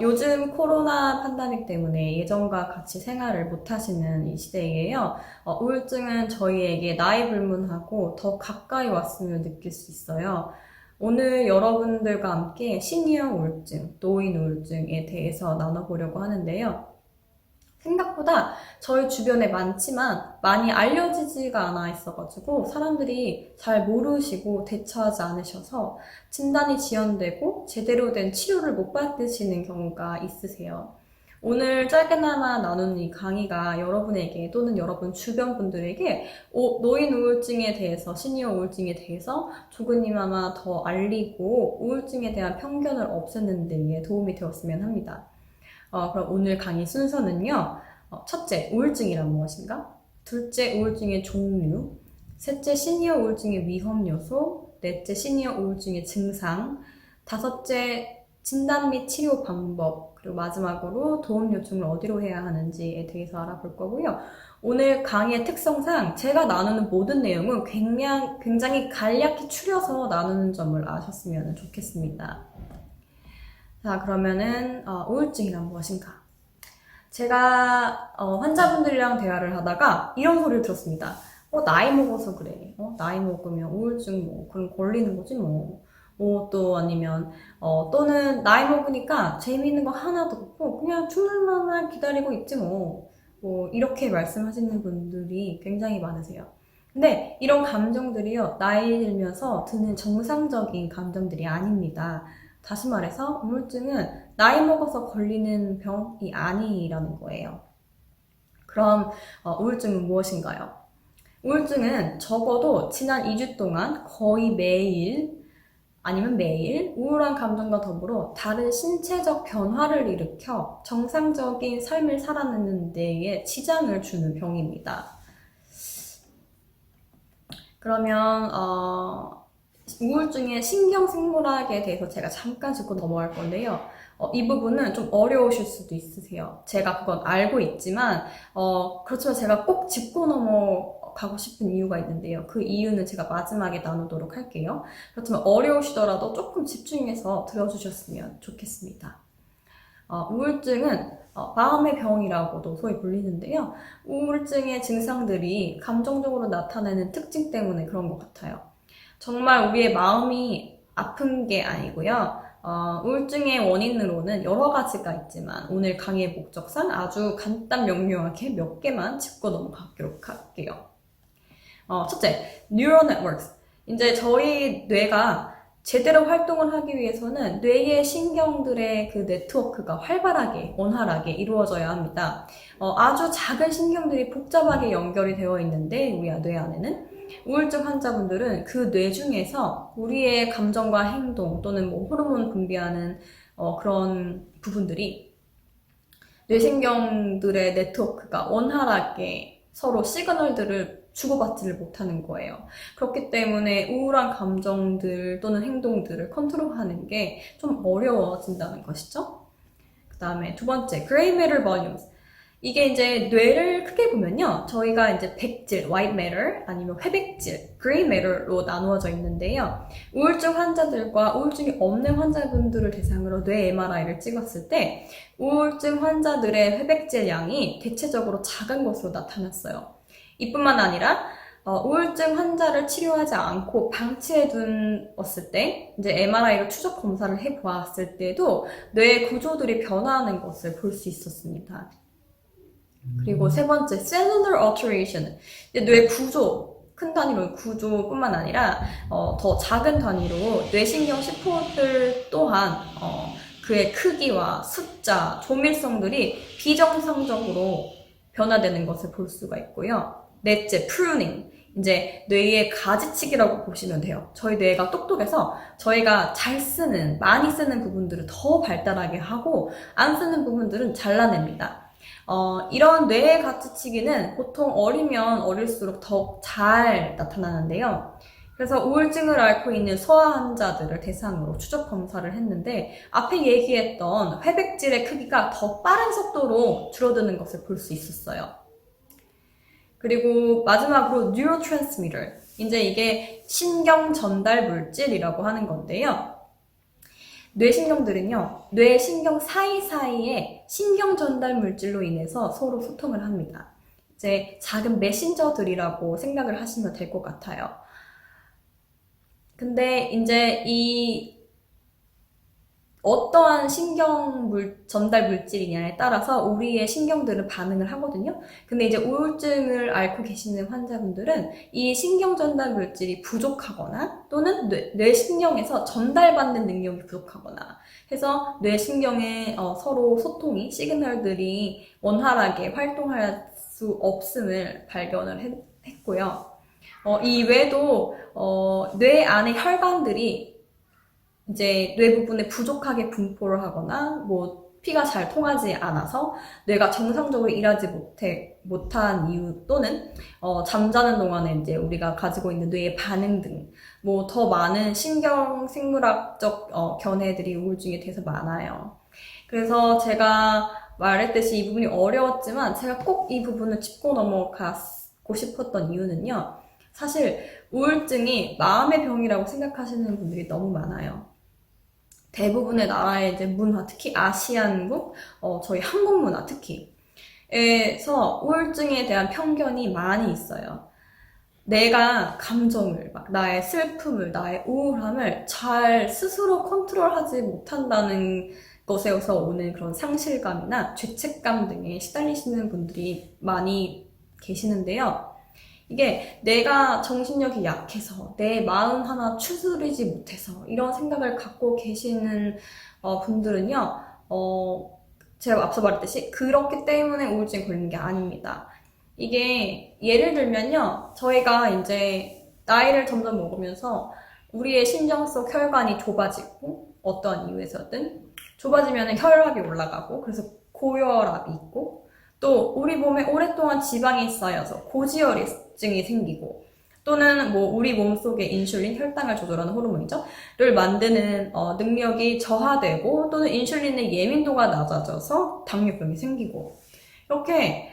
요즘 코로나 팬데믹 때문에 예전과 같이 생활을 못하시는 이 시대이에요. 우울증은 저희에게 나이 불문하고 더 가까이 왔음을 느낄 수 있어요. 오늘 여러분들과 함께 시니어 우울증, 노인 우울증에 대해서 나눠보려고 하는데요. 생각보다 저희 주변에 많지만 많이 알려지지가 않아 있어가지고 사람들이 잘 모르시고 대처하지 않으셔서 진단이 지연되고 제대로 된 치료를 못 받으시는 경우가 있으세요. 오늘 짧게나마 나눈 이 강의가 여러분에게 또는 여러분 주변 분들에게 노인 우울증에 대해서, 시니어 우울증에 대해서 조금이나마 더 알리고 우울증에 대한 편견을 없애는 데 도움이 되었으면 합니다. 그럼 오늘 강의 순서는요. 첫째, 우울증이란 무엇인가? 둘째, 우울증의 종류. 셋째, 시니어 우울증의 위험 요소. 넷째, 시니어 우울증의 증상. 다섯째, 진단 및 치료 방법. 그리고 마지막으로 도움 요청을 어디로 해야 하는지에 대해서 알아볼 거고요. 오늘 강의의 특성상 제가 나누는 모든 내용은 굉장히 간략히 추려서 나누는 점을 아셨으면 좋겠습니다. 자, 그러면은 우울증이란 무엇인가? 제가 환자분들이랑 대화를 하다가 이런 소리를 들었습니다. 나이 먹어서 그래. 나이 먹으면 우울증 그럼 걸리는 거지 뭐. 또 아니면 또는 나이 먹으니까 재미있는 거 하나도 없고 그냥 죽는 날만 기다리고 있지 뭐. 이렇게 말씀하시는 분들이 굉장히 많으세요. 근데 이런 감정들이요, 나이 들면서 드는 정상적인 감정들이 아닙니다. 다시 말해서 우울증은 나이 먹어서 걸리는 병이 아니라는 거예요. 그럼 우울증은 무엇인가요? 우울증은 적어도 지난 2주 동안 거의 매일 아니면 매일 우울한 감정과 더불어 다른 신체적 변화를 일으켜 정상적인 삶을 살아내는 데에 지장을 주는 병입니다. 그러면 우울증의 신경생물학에 대해서 제가 잠깐 짚고 넘어갈 건데요. 이 부분은 좀 어려우실 수도 있으세요. 제가 그건 알고 있지만 그렇지만 제가 꼭 짚고 넘어가고 싶은 이유가 있는데요. 그 이유는 제가 마지막에 나누도록 할게요. 그렇지만 어려우시더라도 조금 집중해서 들어주셨으면 좋겠습니다. 우울증은 마음의 병이라고도 소위 불리는데요. 우울증의 증상들이 감정적으로 나타내는 특징 때문에 그런 것 같아요. 정말 우리의 마음이 아픈 게 아니고요. 우울증의 원인으로는 여러 가지가 있지만 오늘 강의의 목적상 아주 간단 명료하게 몇 개만 짚고 넘어가도록 할게요. 첫째, Neural Networks. 이제 저희 뇌가 제대로 활동을 하기 위해서는 뇌의 신경들의 그 네트워크가 활발하게, 원활하게 이루어져야 합니다. 아주 작은 신경들이 복잡하게 연결이 되어 있는데 우리 뇌 안에는 우울증 환자분들은 그 뇌 중에서 우리의 감정과 행동 또는 호르몬 분비하는 그런 부분들이 뇌신경들의 네트워크가 원활하게 서로 시그널들을 주고받지를 못하는 거예요. 그렇기 때문에 우울한 감정들 또는 행동들을 컨트롤하는 게 좀 어려워진다는 것이죠. 그 다음에 두 번째, Gray Matter Volumes. 이게 이제 뇌를 크게 보면요. 저희가 이제 백질, white matter, 아니면 회백질, gray matter로 나누어져 있는데요. 우울증 환자들과 우울증이 없는 환자분들을 대상으로 뇌 MRI를 찍었을 때 우울증 환자들의 회백질 양이 대체적으로 작은 것으로 나타났어요. 이뿐만 아니라 우울증 환자를 치료하지 않고 방치해 두었을 때 이제 MRI로 추적 검사를 해 보았을 때도 뇌 구조들이 변화하는 것을 볼 수 있었습니다. 그리고 세 번째, cellular alteration. 뇌 구조, 큰 단위로 구조뿐만 아니라 더 작은 단위로 뇌신경 세포들 또한 그의 크기와 숫자, 조밀성들이 비정상적으로 변화되는 것을 볼 수가 있고요. 넷째, pruning. 이제 뇌의 가지치기라고 보시면 돼요. 저희 뇌가 똑똑해서 저희가 잘 쓰는, 많이 쓰는 부분들을 더 발달하게 하고 안 쓰는 부분들은 잘라냅니다. 이런 뇌의 가지치기는 보통 어리면 어릴수록 더 잘 나타나는데요. 그래서 우울증을 앓고 있는 소아 환자들을 대상으로 추적 검사를 했는데 앞에 얘기했던 회백질의 크기가 더 빠른 속도로 줄어드는 것을 볼 수 있었어요. 그리고 마지막으로 neurotransmitter. 이제 이게 신경 전달 물질이라고 하는 건데요. 뇌신경들은요, 뇌신경 사이사이에 신경 전달 물질로 인해서 서로 소통을 합니다. 이제 작은 메신저들이라고 생각을 하시면 될 것 같아요. 근데 이제 이 어떠한 전달 물질이냐에 따라서 우리의 신경들은 반응을 하거든요. 근데 이제 우울증을 앓고 계시는 환자분들은 이 신경 전달 물질이 부족하거나 또는 뇌신경에서 전달받는 능력이 부족하거나 해서 뇌신경의 서로 소통이, 시그널들이 원활하게 활동할 수 없음을 발견을 했고요. 이 외에도 뇌 안의 혈관들이 이제 뇌 부분에 부족하게 분포를 하거나 피가 잘 통하지 않아서 뇌가 정상적으로 일하지 못한 이유 또는 잠자는 동안에 이제 우리가 가지고 있는 뇌의 반응 등 더 많은 신경 생물학적 견해들이 우울증에 대해서 많아요. 그래서 제가 말했듯이 이 부분이 어려웠지만 제가 꼭 이 부분을 짚고 넘어가고 싶었던 이유는요. 사실 우울증이 마음의 병이라고 생각하시는 분들이 너무 많아요. 대부분의 나라의 이제 문화, 특히 아시안국, 저희 한국 문화 특히에서 우울증에 대한 편견이 많이 있어요. 내가 감정을, 나의 슬픔을, 나의 우울함을 잘 스스로 컨트롤하지 못한다는 것에서 오는 그런 상실감이나 죄책감 등에 시달리시는 분들이 많이 계시는데요. 이게 내가 정신력이 약해서 내 마음 하나 추스리지 못해서 이런 생각을 갖고 계시는 분들은요, 제가 앞서 말했듯이 그렇기 때문에 우울증에 걸리는 게 아닙니다. 이게 예를 들면요, 저희가 이제 나이를 점점 먹으면서 우리의 심장 속 혈관이 좁아지고 어떠한 이유에서든 좁아지면 혈압이 올라가고 그래서 고혈압이 있고 또 우리 몸에 오랫동안 지방이 쌓여서 고지혈증이 생기고 또는 우리 몸속에 인슐린, 혈당을 조절하는 호르몬이죠. 를 만드는 능력이 저하되고 또는 인슐린의 예민도가 낮아져서 당뇨병이 생기고 이렇게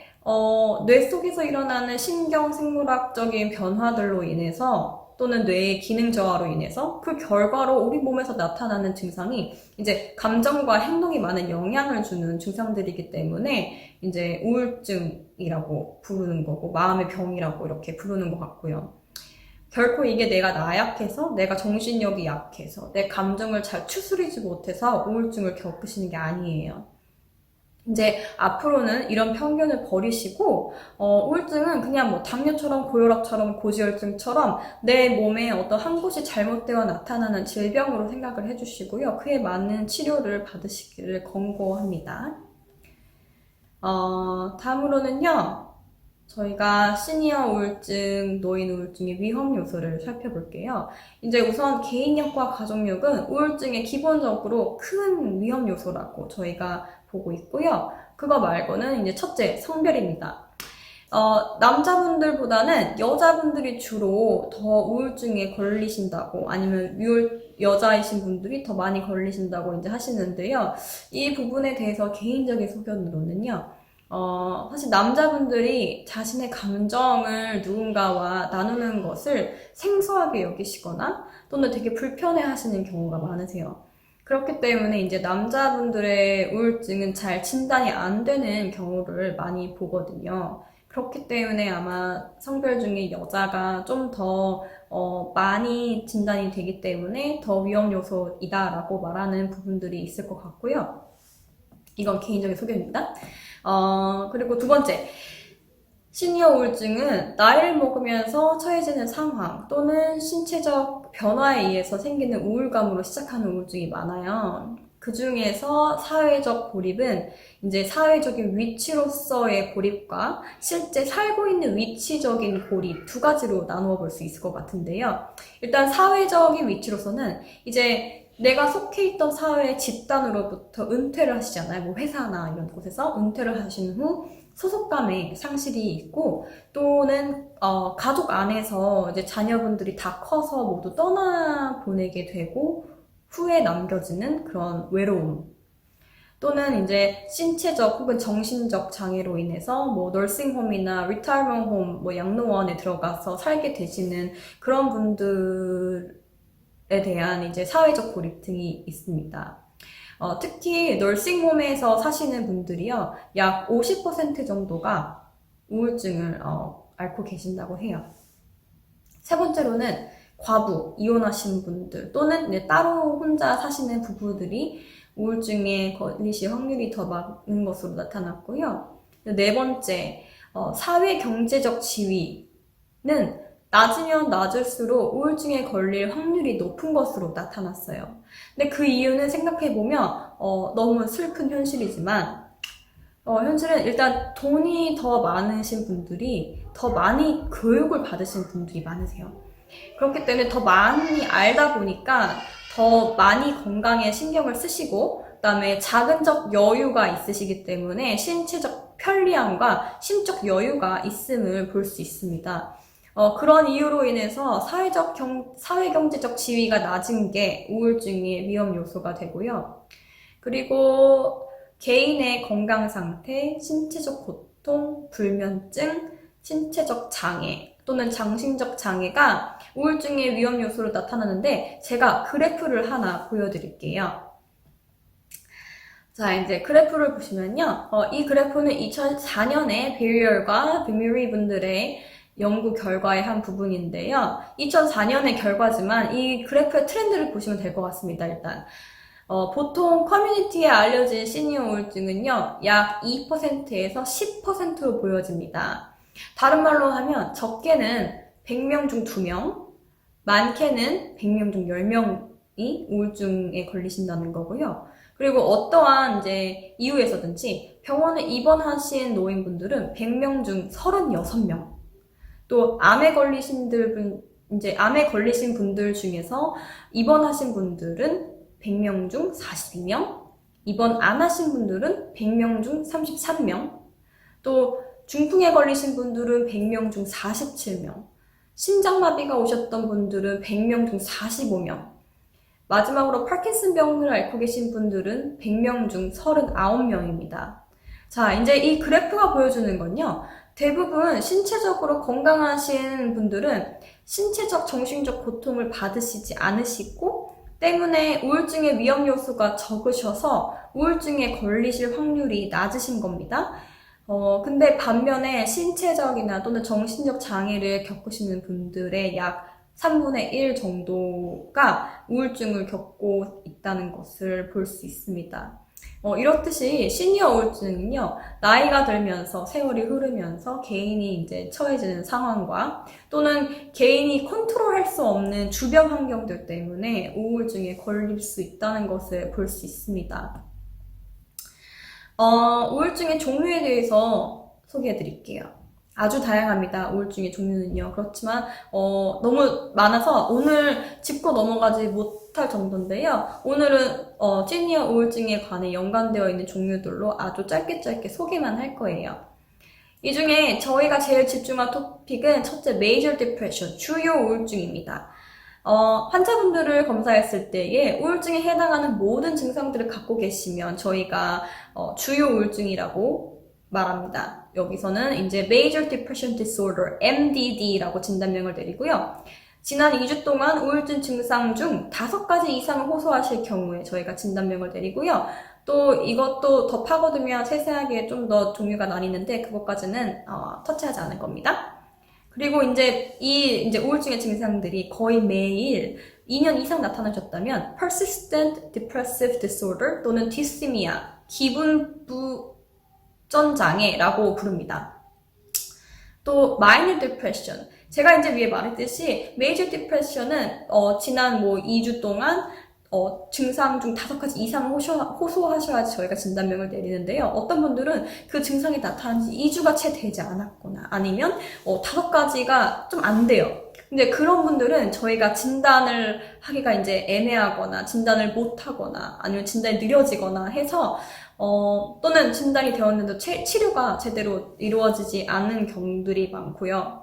뇌 속에서 일어나는 신경생물학적인 변화들로 인해서 또는 뇌의 기능 저하로 인해서 그 결과로 우리 몸에서 나타나는 증상이 이제 감정과 행동에 많은 영향을 주는 증상들이기 때문에 이제 우울증이라고 부르는 거고 마음의 병이라고 이렇게 부르는 것 같고요. 결코 이게 내가 나약해서 내가 정신력이 약해서 내 감정을 잘 추스리지 못해서 우울증을 겪으시는 게 아니에요. 이제 앞으로는 이런 편견을 버리시고 우울증은 그냥 당뇨처럼 고혈압처럼 고지혈증처럼 내 몸에 어떤 한 곳이 잘못되어 나타나는 질병으로 생각을 해주시고요. 그에 맞는 치료를 받으시기를 권고합니다. 다음으로는요. 저희가 시니어 우울증, 노인 우울증의 위험 요소를 살펴볼게요. 이제 우선 개인력과 가족력은 우울증의 기본적으로 큰 위험 요소라고 저희가 보고 있고요. 그거 말고는 이제 첫째, 성별입니다. 남자분들보다는 여자분들이 주로 더 우울증에 걸리신다고 아니면 여자이신 분들이 더 많이 걸리신다고 이제 하시는데요. 이 부분에 대해서 개인적인 소견으로는요. 사실 남자분들이 자신의 감정을 누군가와 나누는 것을 생소하게 여기시거나 또는 되게 불편해 하시는 경우가 많으세요. 그렇기 때문에 이제 남자분들의 우울증은 잘 진단이 안 되는 경우를 많이 보거든요. 그렇기 때문에 아마 성별 중에 여자가 좀 더 많이 진단이 되기 때문에 더 위험 요소이다라고 말하는 부분들이 있을 것 같고요. 이건 개인적인 소견입니다. 그리고 두 번째, 시니어 우울증은 나이를 먹으면서 처해지는 상황 또는 신체적 변화에 의해서 생기는 우울감으로 시작하는 우울증이 많아요. 그 중에서 사회적 고립은 이제 사회적인 위치로서의 고립과 실제 살고 있는 위치적인 고립 두 가지로 나누어 볼 수 있을 것 같은데요. 일단 사회적인 위치로서는 이제 내가 속해 있던 사회 집단으로부터 은퇴를 하시잖아요. 뭐 회사나 이런 곳에서 은퇴를 하신 후 소속감의 상실이 있고 또는 가족 안에서 이제 자녀분들이 다 커서 모두 떠나보내게 되고 후에 남겨지는 그런 외로움 또는 이제 신체적 혹은 정신적 장애로 인해서 뭐 널싱홈이나 리타이먼트 홈, 뭐 양로원에 들어가서 살게 되시는 그런 분들에 대한 이제 사회적 고립 등이 있습니다. 특히 널싱홈에서 사시는 분들이요, 약 50% 정도가 우울증을 앓고 계신다고 해요. 세 번째로는 과부, 이혼하신 분들 또는 이제 따로 혼자 사시는 부부들이 우울증에 걸리실 확률이 더 많은 것으로 나타났고요. 네 번째, 사회 경제적 지위는 낮으면 낮을수록 우울증에 걸릴 확률이 높은 것으로 나타났어요. 근데 그 이유는 생각해보면 너무 슬픈 현실이지만 현실은 일단 돈이 더 많으신 분들이 더 많이 교육을 받으신 분들이 많으세요. 그렇기 때문에 더 많이 알다 보니까 더 많이 건강에 신경을 쓰시고 그다음에 자금적 여유가 있으시기 때문에 신체적 편리함과 심적 여유가 있음을 볼 수 있습니다. 그런 이유로 인해서 사회경제적 지위가 낮은 게 우울증의 위험 요소가 되고요. 그리고 개인의 건강 상태, 신체적 고통, 불면증, 신체적 장애 또는 정신적 장애가 우울증의 위험 요소로 나타나는데 제가 그래프를 하나 보여드릴게요. 자, 이제 그래프를 보시면요. 이 그래프는 2004년에 베리얼과 비뮤리 분들의 연구 결과의 한 부분인데요. 2004년의 결과지만 이 그래프의 트렌드를 보시면 될 것 같습니다. 일단 보통 커뮤니티에 알려진 시니어 우울증은요, 약 2%에서 10%로 보여집니다. 다른 말로 하면 적게는 100명 중 2명, 많게는 100명 중 10명이 우울증에 걸리신다는 거고요. 그리고 어떠한 이제 이유에서든지 병원에 입원하신 노인분들은 100명 중 36명, 또 암에 걸리신 분들 중에서 입원하신 분들은 100명 중 42명, 입원 안 하신 분들은 100명 중 33명, 또 중풍에 걸리신 분들은 100명 중 47명, 심장마비가 오셨던 분들은 100명 중 45명, 마지막으로 파킨슨병을 앓고 계신 분들은 100명 중 39명입니다. 자, 이제 이 그래프가 보여주는 건요, 대부분 신체적으로 건강하신 분들은 신체적, 정신적 고통을 받으시지 않으시고 때문에 우울증의 위험 요소가 적으셔서 우울증에 걸리실 확률이 낮으신 겁니다. 근데 반면에 신체적이나 또는 정신적 장애를 겪으시는 분들의 약 3분의 1 정도가 우울증을 겪고 있다는 것을 볼 수 있습니다. 이렇듯이 시니어 우울증은요, 나이가 들면서 세월이 흐르면서 개인이 이제 처해지는 상황과 또는 개인이 컨트롤할 수 없는 주변 환경들 때문에 우울증에 걸릴 수 있다는 것을 볼 수 있습니다. 우울증의 종류에 대해서 소개해 드릴게요. 아주 다양합니다. 우울증의 종류는요. 그렇지만 너무 많아서 오늘 짚고 넘어가지 못할 정도인데요. 오늘은 시니어 우울증에 관해 연관되어 있는 종류들로 아주 짧게 소개만 할 거예요. 이 중에 저희가 제일 집중한 토픽은 첫째, Major Depression, 주요 우울증입니다. 환자분들을 검사했을 때에 우울증에 해당하는 모든 증상들을 갖고 계시면 저희가 주요 우울증이라고 말합니다. 여기서는 이제 Major Depression Disorder, MDD라고 진단명을 내리고요. 지난 2주 동안 우울증 증상 중 5가지 이상을 호소하실 경우에 저희가 진단명을 내리고요. 또 이것도 더 파고들면 세세하게 좀 더 종류가 나뉘는데 그것까지는 터치하지 않을 겁니다. 그리고 이제 이제 우울증의 증상들이 거의 매일 2년 이상 나타나셨다면 Persistent Depressive Disorder 또는 Dysthymia, 기분 부전 장애라고 부릅니다. 또 Minor Depression, 제가 이제 위에 말했듯이 Major Depression은 지난 2주 동안 증상 중 5가지 이상을 호소하셔야지 저희가 진단명을 내리는데요. 어떤 분들은 그 증상이 나타난 지 2주가 채 되지 않았거나 아니면 5가지가 좀 안 돼요. 근데 그런 분들은 저희가 진단을 하기가 이제 애매하거나 진단을 못하거나 아니면 진단이 느려지거나 해서 또는 진단이 되었는데 치료가 제대로 이루어지지 않은 경우들이 많고요.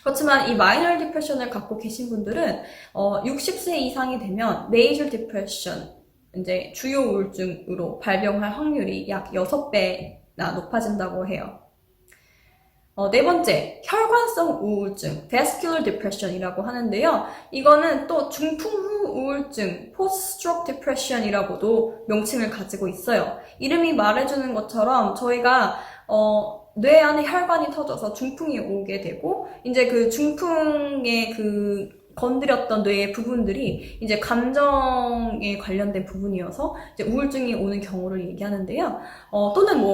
그렇지만 이 마이너 디프레션을 갖고 계신 분들은 60세 이상이 되면 메이저 디프레션, 이제 주요 우울증으로 발병할 확률이 약 6배나 높아진다고 해요. 네 번째, 혈관성 우울증, vascular depression이라고 하는데요. 이거는 또 중풍 후 우울증, post-stroke depression이라고도 명칭을 가지고 있어요. 이름이 말해주는 것처럼 저희가 뇌 안에 혈관이 터져서 중풍이 오게 되고 이제 그 중풍의 그 건드렸던 뇌의 부분들이 이제 감정에 관련된 부분이어서 이제 우울증이 오는 경우를 얘기하는데요. 또는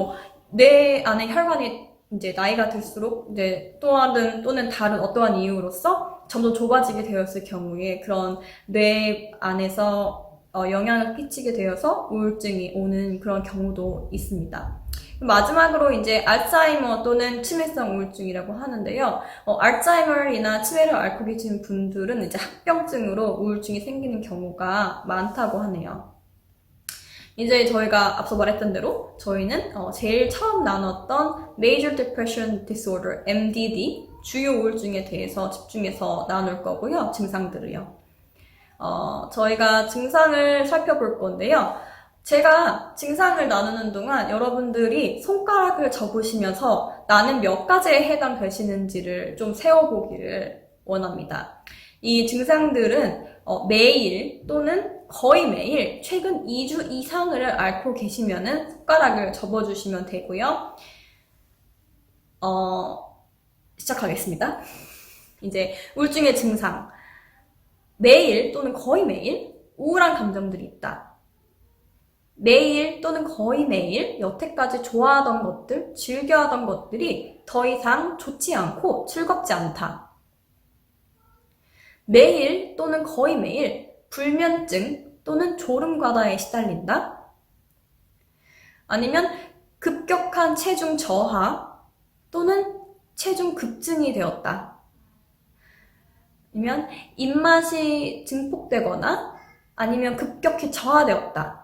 뇌 안에 혈관이 이제 나이가 들수록 이제 또는 다른 어떠한 이유로서 점점 좁아지게 되었을 경우에 그런 뇌 안에서 영향을 끼치게 되어서 우울증이 오는 그런 경우도 있습니다. 마지막으로 이제 알츠하이머 또는 치매성 우울증이라고 하는데요. 알츠하이머나 치매를 앓고 계신 분들은 이제 합병증으로 우울증이 생기는 경우가 많다고 하네요. 이제 저희가 앞서 말했던 대로 저희는 제일 처음 나눴던 Major Depression Disorder, MDD, 주요 우울증에 대해서 집중해서 나눌 거고요. 증상들을요. 저희가 증상을 살펴볼 건데요. 제가 증상을 나누는 동안 여러분들이 손가락을 접으시면서 나는 몇 가지에 해당되시는지를 좀 세워보기를 원합니다. 이 증상들은 매일 또는 거의 매일 최근 2주 이상을 앓고 계시면은 손가락을 접어주시면 되고요. 시작하겠습니다. 이제 우울증의 증상. 매일 또는 거의 매일 우울한 감정들이 있다. 매일 또는 거의 매일 여태까지 좋아하던 것들, 즐겨하던 것들이 더 이상 좋지 않고 즐겁지 않다. 매일 또는 거의 매일 불면증 또는 졸음과다에 시달린다. 아니면 급격한 체중 저하 또는 체중 급증이 되었다. 아니면 입맛이 증폭되거나 아니면 급격히 저하되었다.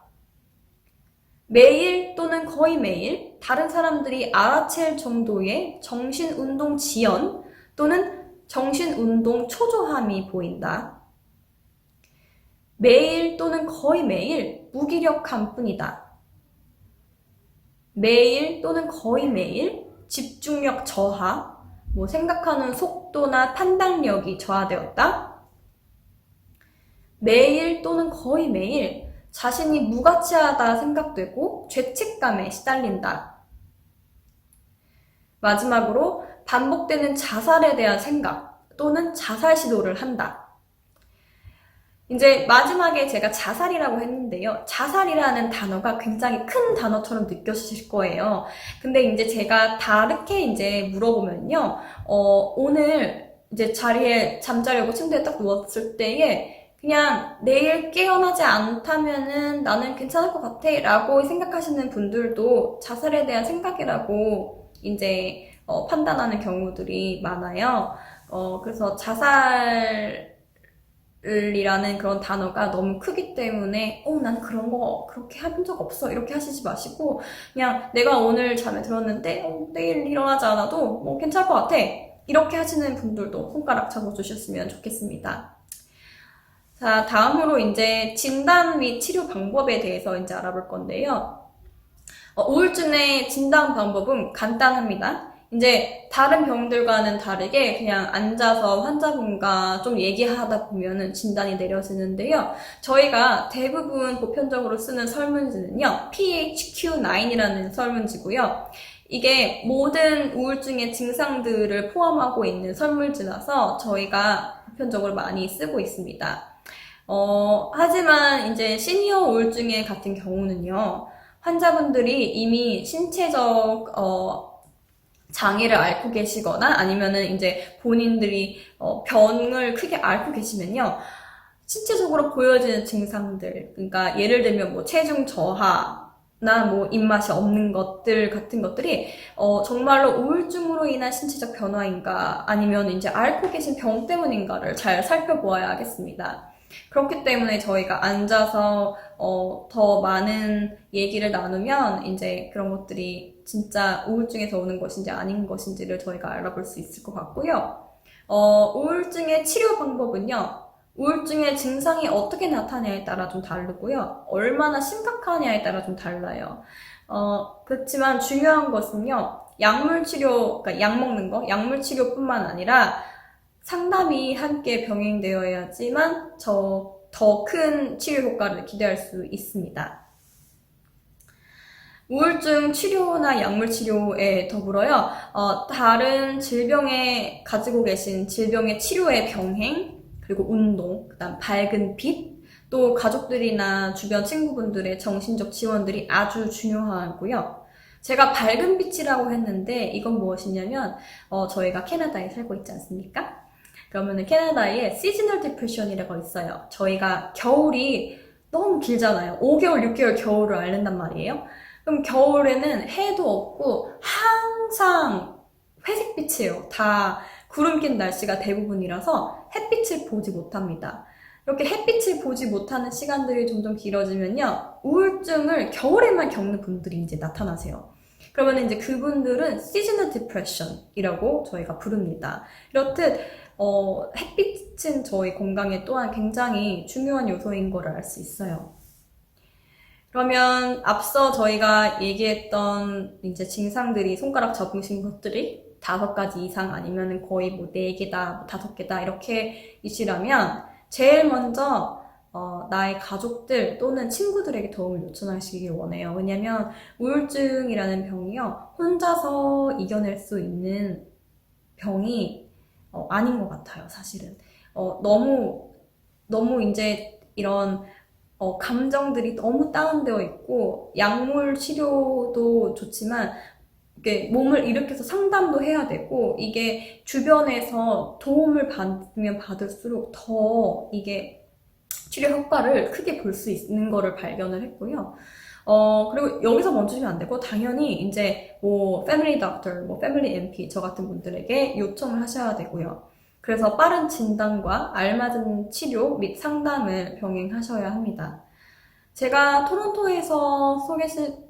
매일 또는 거의 매일 다른 사람들이 알아챌 정도의 정신운동 지연 또는 정신운동 초조함이 보인다. 매일 또는 거의 매일 무기력함 뿐이다. 매일 또는 거의 매일 집중력 저하, 생각하는 속도나 판단력이 저하되었다. 매일 또는 거의 매일 자신이 무가치하다 생각되고 죄책감에 시달린다. 마지막으로 반복되는 자살에 대한 생각 또는 자살 시도를 한다. 이제 마지막에 제가 자살이라고 했는데요. 자살이라는 단어가 굉장히 큰 단어처럼 느껴지실 거예요. 근데 이제 제가 다르게 이제 물어보면요. 오늘 이제 자리에 잠자려고 침대에 딱 누웠을 때에 그냥 내일 깨어나지 않다면은 나는 괜찮을 것 같아 라고 생각하시는 분들도 자살에 대한 생각이라고 이제 판단하는 경우들이 많아요. 그래서 자살이라는 그런 단어가 너무 크기 때문에 난 그런 거 그렇게 해본 적 없어 이렇게 하시지 마시고 그냥 내가 오늘 잠에 들었는데 내일 일어나지 않아도 괜찮을 것 같아 이렇게 하시는 분들도 손가락 접어주셨으면 좋겠습니다. 자, 다음으로 이제 진단 및 치료 방법에 대해서 이제 알아볼 건데요. 우울증의 진단 방법은 간단합니다. 이제 다른 병들과는 다르게 그냥 앉아서 환자분과 좀 얘기하다 보면은 진단이 내려지는데요. 저희가 대부분 보편적으로 쓰는 설문지는요, PHQ-9이라는 설문지고요. 이게 모든 우울증의 증상들을 포함하고 있는 설문지라서 저희가 보편적으로 많이 쓰고 있습니다. 하지만 이제 시니어 우울증의 같은 경우는요, 환자분들이 이미 신체적, 장애를 앓고 계시거나 아니면은 이제 본인들이 병을 크게 앓고 계시면요, 신체적으로 보여지는 증상들, 그러니까 예를 들면 뭐 체중 저하나 뭐 입맛이 없는 것들 같은 것들이 정말로 우울증으로 인한 신체적 변화인가 아니면 이제 앓고 계신 병 때문인가를 잘 살펴보아야 하겠습니다. 그렇기 때문에 저희가 앉아서 더 많은 얘기를 나누면 이제 그런 것들이 진짜 우울증에서 오는 것인지 아닌 것인지를 저희가 알아볼 수 있을 것 같고요. 우울증의 치료 방법은요, 우울증의 증상이 어떻게 나타나냐에 따라 좀 다르고요, 얼마나 심각하냐에 따라 좀 달라요. 그렇지만 중요한 것은요, 약물 치료, 그러니까 약 먹는 거, 약물 치료뿐만 아니라 상담이 함께 병행되어야지만 더 큰 치료 효과를 기대할 수 있습니다. 우울증 치료나 약물 치료에 더불어요, 다른 질병에 가지고 계신 질병의 치료의 병행, 그리고 운동, 그다음 밝은 빛, 또 가족들이나 주변 친구분들의 정신적 지원들이 아주 중요하고요. 제가 밝은 빛이라고 했는데 이건 무엇이냐면 저희가 캐나다에 살고 있지 않습니까? 그러면은 캐나다에 시즈널 디프레션이라고 있어요. 저희가 겨울이 너무 길잖아요. 5개월, 6개월 겨울을 앓는단 말이에요. 그럼 겨울에는 해도 없고 항상 회색빛이에요. 다 구름 낀 날씨가 대부분이라서 햇빛을 보지 못합니다. 이렇게 햇빛을 보지 못하는 시간들이 점점 길어지면요, 우울증을 겨울에만 겪는 분들이 이제 나타나세요. 그러면 이제 그분들은 시즈널 디프레션이라고 저희가 부릅니다. 이렇듯 햇빛은 저희 건강에 또한 굉장히 중요한 요소인 거를 알 수 있어요. 그러면 앞서 저희가 얘기했던 이제 증상들이 손가락 접으신 것들이 5가지 이상 아니면 거의 뭐 4개다, 뭐 5개다 이렇게 이시라면 제일 먼저 나의 가족들 또는 친구들에게 도움을 요청하시길 원해요. 왜냐면 우울증이라는 병이요, 혼자서 이겨낼 수 있는 병이 아닌 것 같아요, 사실은. 너무 이제 이런 감정들이 너무 다운되어 있고, 약물 치료도 좋지만 이게 몸을 일으켜서 상담도 해야 되고, 이게 주변에서 도움을 받으면 받을수록 더 이게 치료 효과를 크게 볼 수 있는 거를 발견을 했고요. 그리고 여기서 멈추시면 안 되고, 당연히 이제 뭐 패밀리 닥터, 뭐 패밀리 MP 저 같은 분들에게 요청을 하셔야 되고요. 그래서 빠른 진단과 알맞은 치료 및 상담을 병행하셔야 합니다. 제가 토론토에서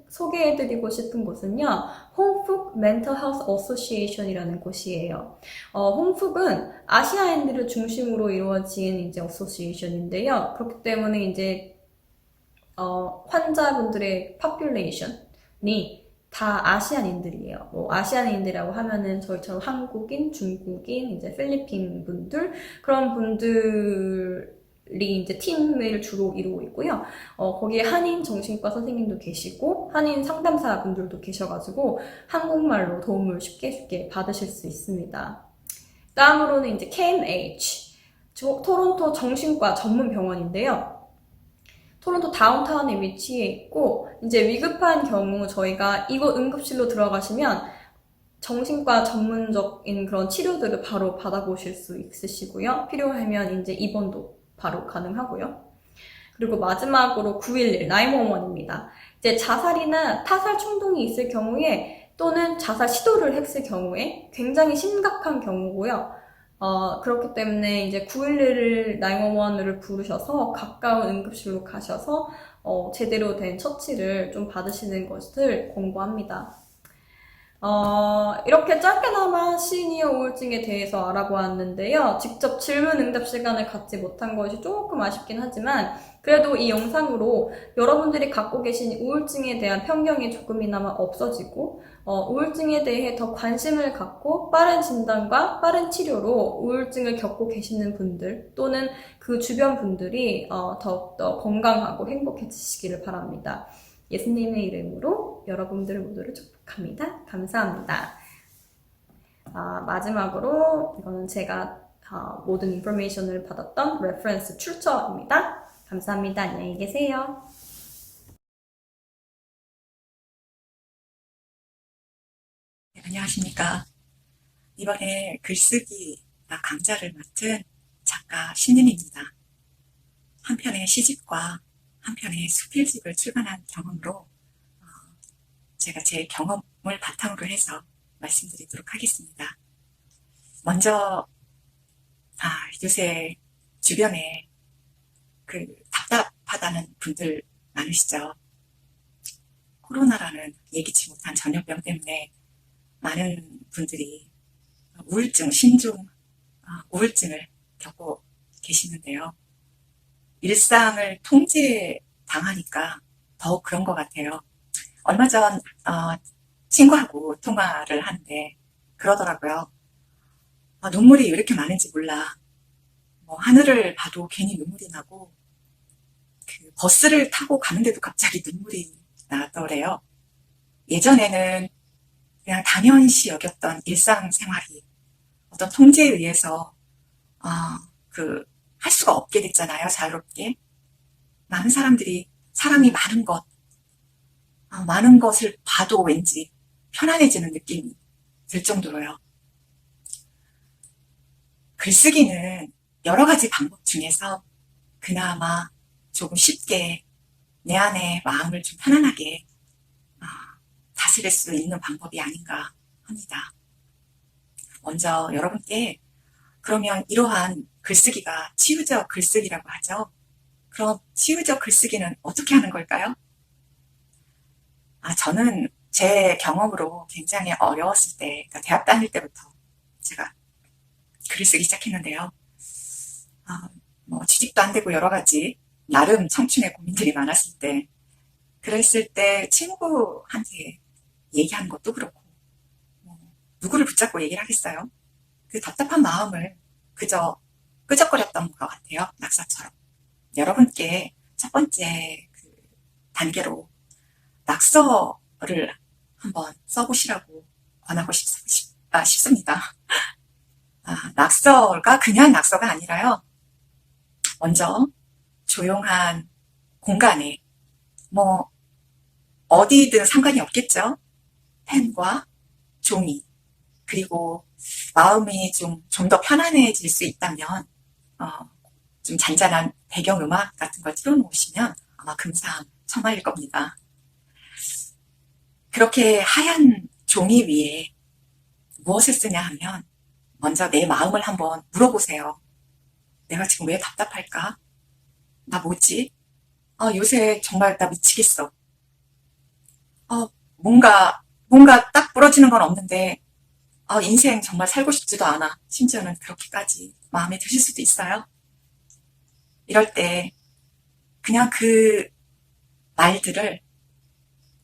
소개해드리고 싶은 곳은요, 홍푹 멘털 헬스 어소시에이션이라는 곳이에요. 홍푹은 아시아인들을 중심으로 이루어진 이제 어소시에이션인데요. 그렇기 때문에 이제 환자분들의 파퓰레이션이 다 아시안인들이에요. 뭐 아시안인이라고 하면은 저희처럼 한국인, 중국인, 이제 필리핀 분들, 그런 분들이 이제 팀을 주로 이루고 있고요. 거기에 한인 정신과 선생님도 계시고 한인 상담사 분들도 계셔가지고 한국말로 도움을 쉽게 받으실 수 있습니다. 다음으로는 이제 KMH, 토론토 정신과 전문 병원인데요. 토론토 다운타운에 위치해 있고, 이제 위급한 경우 저희가 이곳 응급실로 들어가시면 정신과 전문적인 그런 치료들을 바로 받아보실 수 있으시고요. 필요하면 이제 입원도 바로 가능하고요. 그리고 마지막으로 911, 911입니다. 이제 자살이나 타살 충동이 있을 경우에 또는 자살 시도를 했을 경우에 굉장히 심각한 경우고요. 그렇기 때문에 이제 911을 911을 부르셔서 가까운 응급실로 가셔서 제대로 된 처치를 좀 받으시는 것을 권고합니다. 이렇게 짧게나마 시니어 우울증에 대해서 알아보았는데요. 직접 질문 응답 시간을 갖지 못한 것이 조금 아쉽긴 하지만 그래도 이 영상으로 여러분들이 갖고 계신 우울증에 대한 편견이 조금이나마 없어지고 우울증에 대해 더 관심을 갖고 빠른 진단과 빠른 치료로 우울증을 겪고 계시는 분들 또는 그 주변 분들이 더욱더 건강하고 행복해지시기를 바랍니다. 예수님의 이름으로 여러분들 모두를 축복합니다. 감사합니다. 마지막으로 이거는 제가 모든 인포메이션을 받았던 레퍼런스 출처입니다. 감사합니다. 안녕히 계세요. 네, 안녕하십니까. 이번에 글쓰기 강좌를 맡은 작가 신은입니다. 한 편의 시집과 한 편의 수필집을 출간한 경험으로 제가 제 경험을 바탕으로 해서 말씀드리도록 하겠습니다. 먼저 요새 주변에 답답하다는 분들 많으시죠? 코로나라는 예기치 못한 전염병 때문에 많은 분들이 우울증, 신종 우울증을 겪고 계시는데요. 일상을 통제당하니까 더욱 그런 것 같아요. 얼마 전 친구하고 통화를 하는데 그러더라고요. 눈물이 왜 이렇게 많은지 몰라. 하늘을 봐도 괜히 눈물이 나고 버스를 타고 가는데도 갑자기 눈물이 나더래요. 예전에는 그냥 당연시 여겼던 일상생활이 어떤 통제에 의해서 할 수가 없게 됐잖아요. 자유롭게. 많은 사람들이 사람이 많은 것을 봐도 왠지 편안해지는 느낌이 들 정도로요. 글쓰기는 여러 가지 방법 중에서 그나마 조금 쉽게 내 안의 마음을 좀 편안하게 다스릴 수 있는 방법이 아닌가 합니다. 먼저 여러분께 그러면 이러한 글쓰기가 치유적 글쓰기라고 하죠. 그럼 치유적 글쓰기는 어떻게 하는 걸까요? 저는 제 경험으로 굉장히 어려웠을 때, 그러니까 대학 다닐 때부터 제가 글을 쓰기 시작했는데요. 취직도 안 되고 여러 가지 나름 청춘의 고민들이 많았을 때, 그랬을 때 친구한테 얘기하는 것도 그렇고 누구를 붙잡고 얘기를 하겠어요? 그 답답한 마음을 그저 끄적거렸던 것 같아요. 낙서처럼. 여러분께 첫 번째 단계로 낙서를 한번 써보시라고 권하고 싶습니다. 낙서가 그냥 낙서가 아니라요. 먼저 조용한 공간에 어디든 상관이 없겠죠. 펜과 종이 그리고 마음이 좀 더 편안해질 수 있다면 좀 잔잔한 배경음악 같은 걸 틀어놓으시면 아마 금상첨화일 겁니다. 그렇게 하얀 종이 위에 무엇을 쓰냐 하면 먼저 내 마음을 한번 물어보세요. 내가 지금 왜 답답할까? 나 뭐지? 요새 정말 나 미치겠어. 뭔가 딱 부러지는 건 없는데 인생 정말 살고 싶지도 않아. 심지어는 그렇게까지 마음에 드실 수도 있어요. 이럴 때 그냥 그 말들을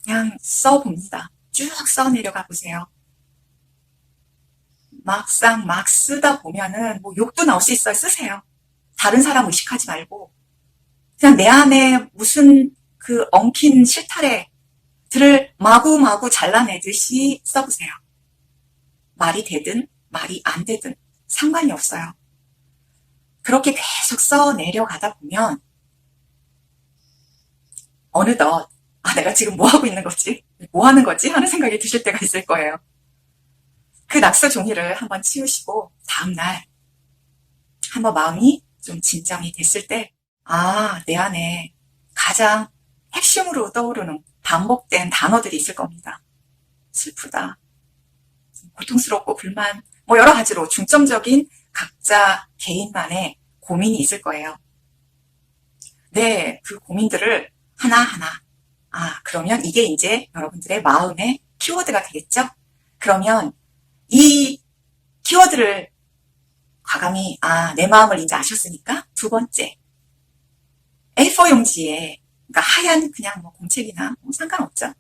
그냥 써봅니다. 쭉 써내려가 보세요. 막상 막 쓰다 보면은 욕도 나올 수 있어요. 쓰세요. 다른 사람 의식하지 말고 그냥 내 안에 무슨 엉킨 실타래들을 마구마구 잘라내듯이 써보세요. 말이 되든 말이 안 되든 상관이 없어요. 그렇게 계속 써내려가다 보면 어느덧 내가 지금 뭐 하고 있는 거지? 뭐 하는 거지? 하는 생각이 드실 때가 있을 거예요. 그 낙서 종이를 한번 치우시고 다음날 한번 마음이 좀 진정이 됐을 때 내 안에 가장 핵심으로 떠오르는 반복된 단어들이 있을 겁니다. 슬프다, 고통스럽고 불만, 여러 가지로 중점적인 각자 개인만의 고민이 있을 거예요. 네, 그 고민들을 하나하나 그러면 이게 이제 여러분들의 마음의 키워드가 되겠죠? 그러면 이 키워드를 과감히 내 마음을 이제 아셨으니까 두 번째 A4 용지에 그러니까 하얀 그냥 뭐 공책이나 뭐 상관없죠.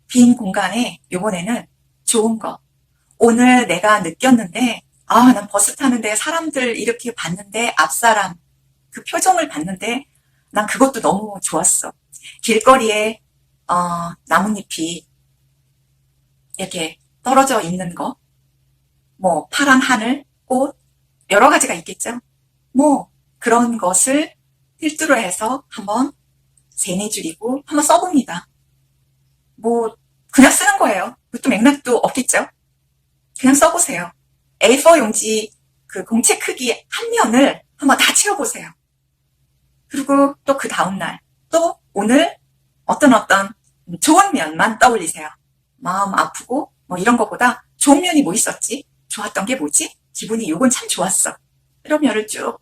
빈 공간에 요번에는 좋은 거. 오늘 내가 느꼈는데 난 버스 타는데 사람들 이렇게 봤는데 앞사람 그 표정을 봤는데 난 그것도 너무 좋았어. 길거리에 나뭇잎이 이렇게 떨어져 있는 거, 뭐 파란 하늘, 꽃 여러 가지가 있겠죠. 뭐 그런 것을 필두로 해서 한번 세네 줄이고 한번 써봅니다. 뭐 그냥 쓰는 거예요. 또 맥락도 없겠죠. 그냥 써보세요. A4 용지 그 공책 크기 한 면을 한번 다 채워보세요. 그리고 또 그 다음날 또 오늘 어떤 좋은 면만 떠올리세요. 마음 아프고 뭐 이런 것보다 좋은 면이 뭐 있었지? 좋았던 게 뭐지? 기분이 요건 참 좋았어. 이런 면을 쭉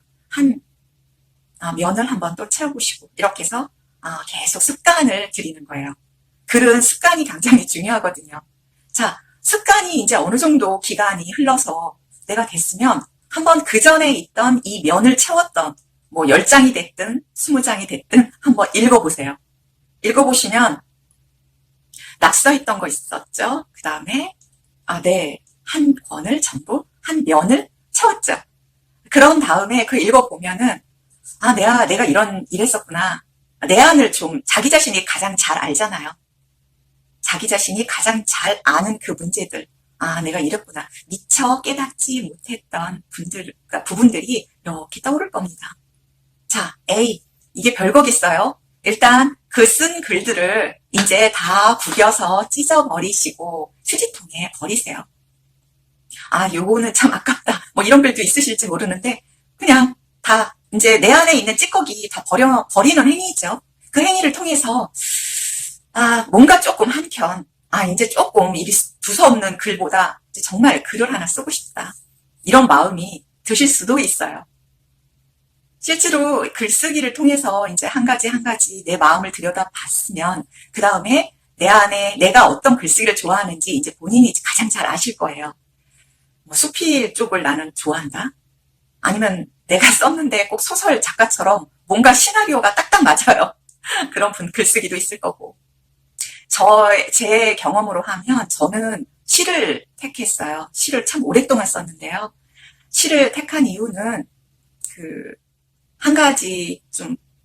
면을 한번 또 채워보시고 이렇게 해서 계속 습관을 들이는 거예요. 글은 습관이 굉장히 중요하거든요. 자, 습관이 이제 어느 정도 기간이 흘러서 내가 됐으면 한번 그 전에 있던 이 면을 채웠던 뭐 10장이 됐든 20장이 됐든 한번 읽어보세요. 읽어보시면 낙서했던 거 있었죠. 그 다음에 한 권을 전부 한 면을 채웠죠. 그런 다음에 그 읽어보면은 내가 이랬었구나. 내 안을 좀 자기 자신이 가장 잘 알잖아요. 자기 자신이 가장 잘 아는 그 문제들. 내가 이랬구나. 미처 깨닫지 못했던 부분들이 이렇게 떠오를 겁니다. 자, A. 이게 별거겠어요? 일단 그 쓴 글들을 이제 다 구겨서 찢어버리시고 휴지통에 버리세요. 요거는 참 아깝다. 뭐 이런 글도 있으실지 모르는데 그냥 다 이제 내 안에 있는 찌꺼기 다 버리는 행위죠. 그 행위를 통해서 뭔가 조금 한켠 이제 조금 이 두서없는 글보다 이제 정말 글을 하나 쓰고 싶다. 이런 마음이 드실 수도 있어요. 실제로 글쓰기를 통해서 이제 한 가지 내 마음을 들여다봤으면 그 다음에 내 안에 내가 어떤 글쓰기를 좋아하는지 이제 본인이 가장 잘 아실 거예요. 뭐 수필 쪽을 나는 좋아한다. 아니면 내가 썼는데 꼭 소설 작가처럼 뭔가 시나리오가 딱딱 맞아요. 그런 글쓰기도 있을 거고. 제 경험으로 하면 저는 시를 택했어요. 시를 참 오랫동안 썼는데요. 시를 택한 이유는 한 가지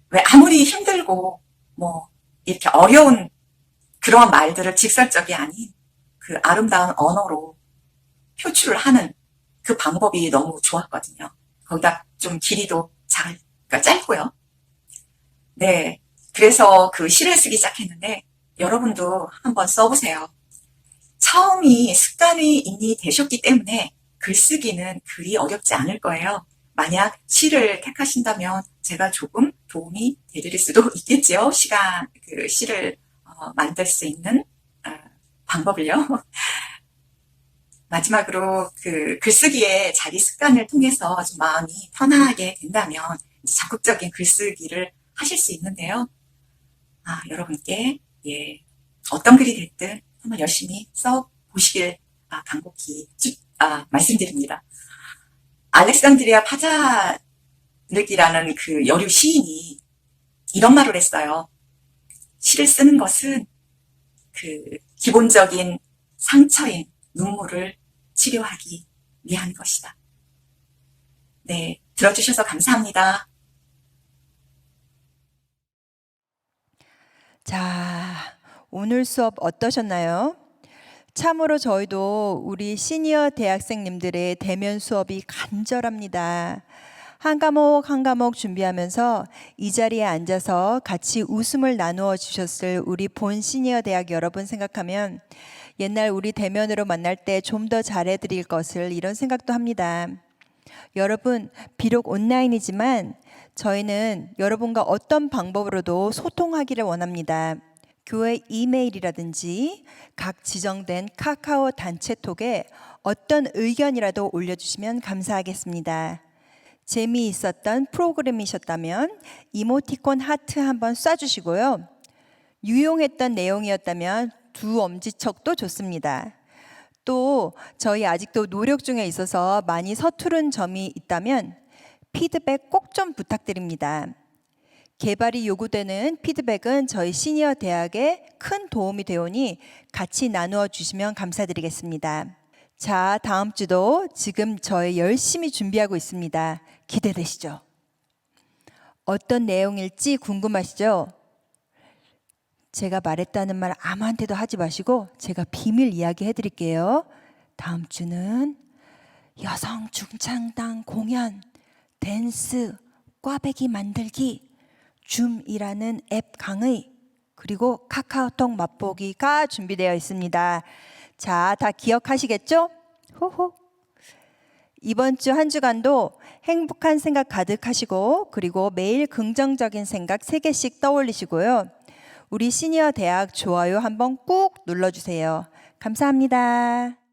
왜 아무리 힘들고 뭐 이렇게 어려운 그런 말들을 직설적이 아닌 그 아름다운 언어로 표출을 하는 그 방법이 너무 좋았거든요. 거기다 좀 길이도 그러니까 짧고요. 네. 그래서 그 시를 쓰기 시작했는데 여러분도 한번 써보세요. 처음이 습관이 이미 되셨기 때문에 글쓰기는 그리 어렵지 않을 거예요. 만약 시를 택하신다면 제가 조금 도움이 되릴 수도 있겠지요. 시를 만들 수 있는 방법을요. 마지막으로 글쓰기의 자기 습관을 통해서 좀 마음이 편하게 된다면 적극적인 글쓰기를 하실 수 있는데요. 여러분께 어떤 글이 됐든 한번 열심히 써보시길 간곡히 말씀드립니다. 알렉산드리아 파자르기라는 그 여류 시인이 이런 말을 했어요. 시를 쓰는 것은 기본적인 상처인 눈물을 치료하기 위한 것이다. 네, 들어주셔서 감사합니다. 자, 오늘 수업 어떠셨나요? 참으로 저희도 우리 시니어 대학생님들의 대면 수업이 간절합니다. 한 과목 한 과목 준비하면서 이 자리에 앉아서 같이 웃음을 나누어 주셨을 우리 본 시니어 대학 여러분 생각하면 옛날 우리 대면으로 만날 때 좀 더 잘해드릴 것을 이런 생각도 합니다. 여러분, 비록 온라인이지만 저희는 여러분과 어떤 방법으로도 소통하기를 원합니다. 교회 이메일이라든지 각 지정된 카카오 단체톡에 어떤 의견이라도 올려주시면 감사하겠습니다. 재미있었던 프로그램이셨다면 이모티콘 하트 한번 쏴주시고요. 유용했던 내용이었다면 두 엄지척도 좋습니다. 또 저희 아직도 노력 중에 있어서 많이 서투른 점이 있다면 피드백 꼭 좀 부탁드립니다. 개발이 요구되는 피드백은 저희 시니어 대학에 큰 도움이 되오니 같이 나누어 주시면 감사드리겠습니다. 자, 다음 주도 지금 저희 열심히 준비하고 있습니다. 기대되시죠? 어떤 내용일지 궁금하시죠? 제가 말했다는 말 아무한테도 하지 마시고 제가 비밀 이야기 해드릴게요. 다음 주는 여성 중창단 공연, 댄스, 꽈배기 만들기, 줌이라는 앱 강의, 그리고 카카오톡 맛보기가 준비되어 있습니다. 자, 다 기억하시겠죠? 호호. 이번 주 한 주간도 행복한 생각 가득하시고 그리고 매일 긍정적인 생각 3개씩 떠올리시고요. 우리 시니어 대학 좋아요 한번 꾹 눌러주세요. 감사합니다.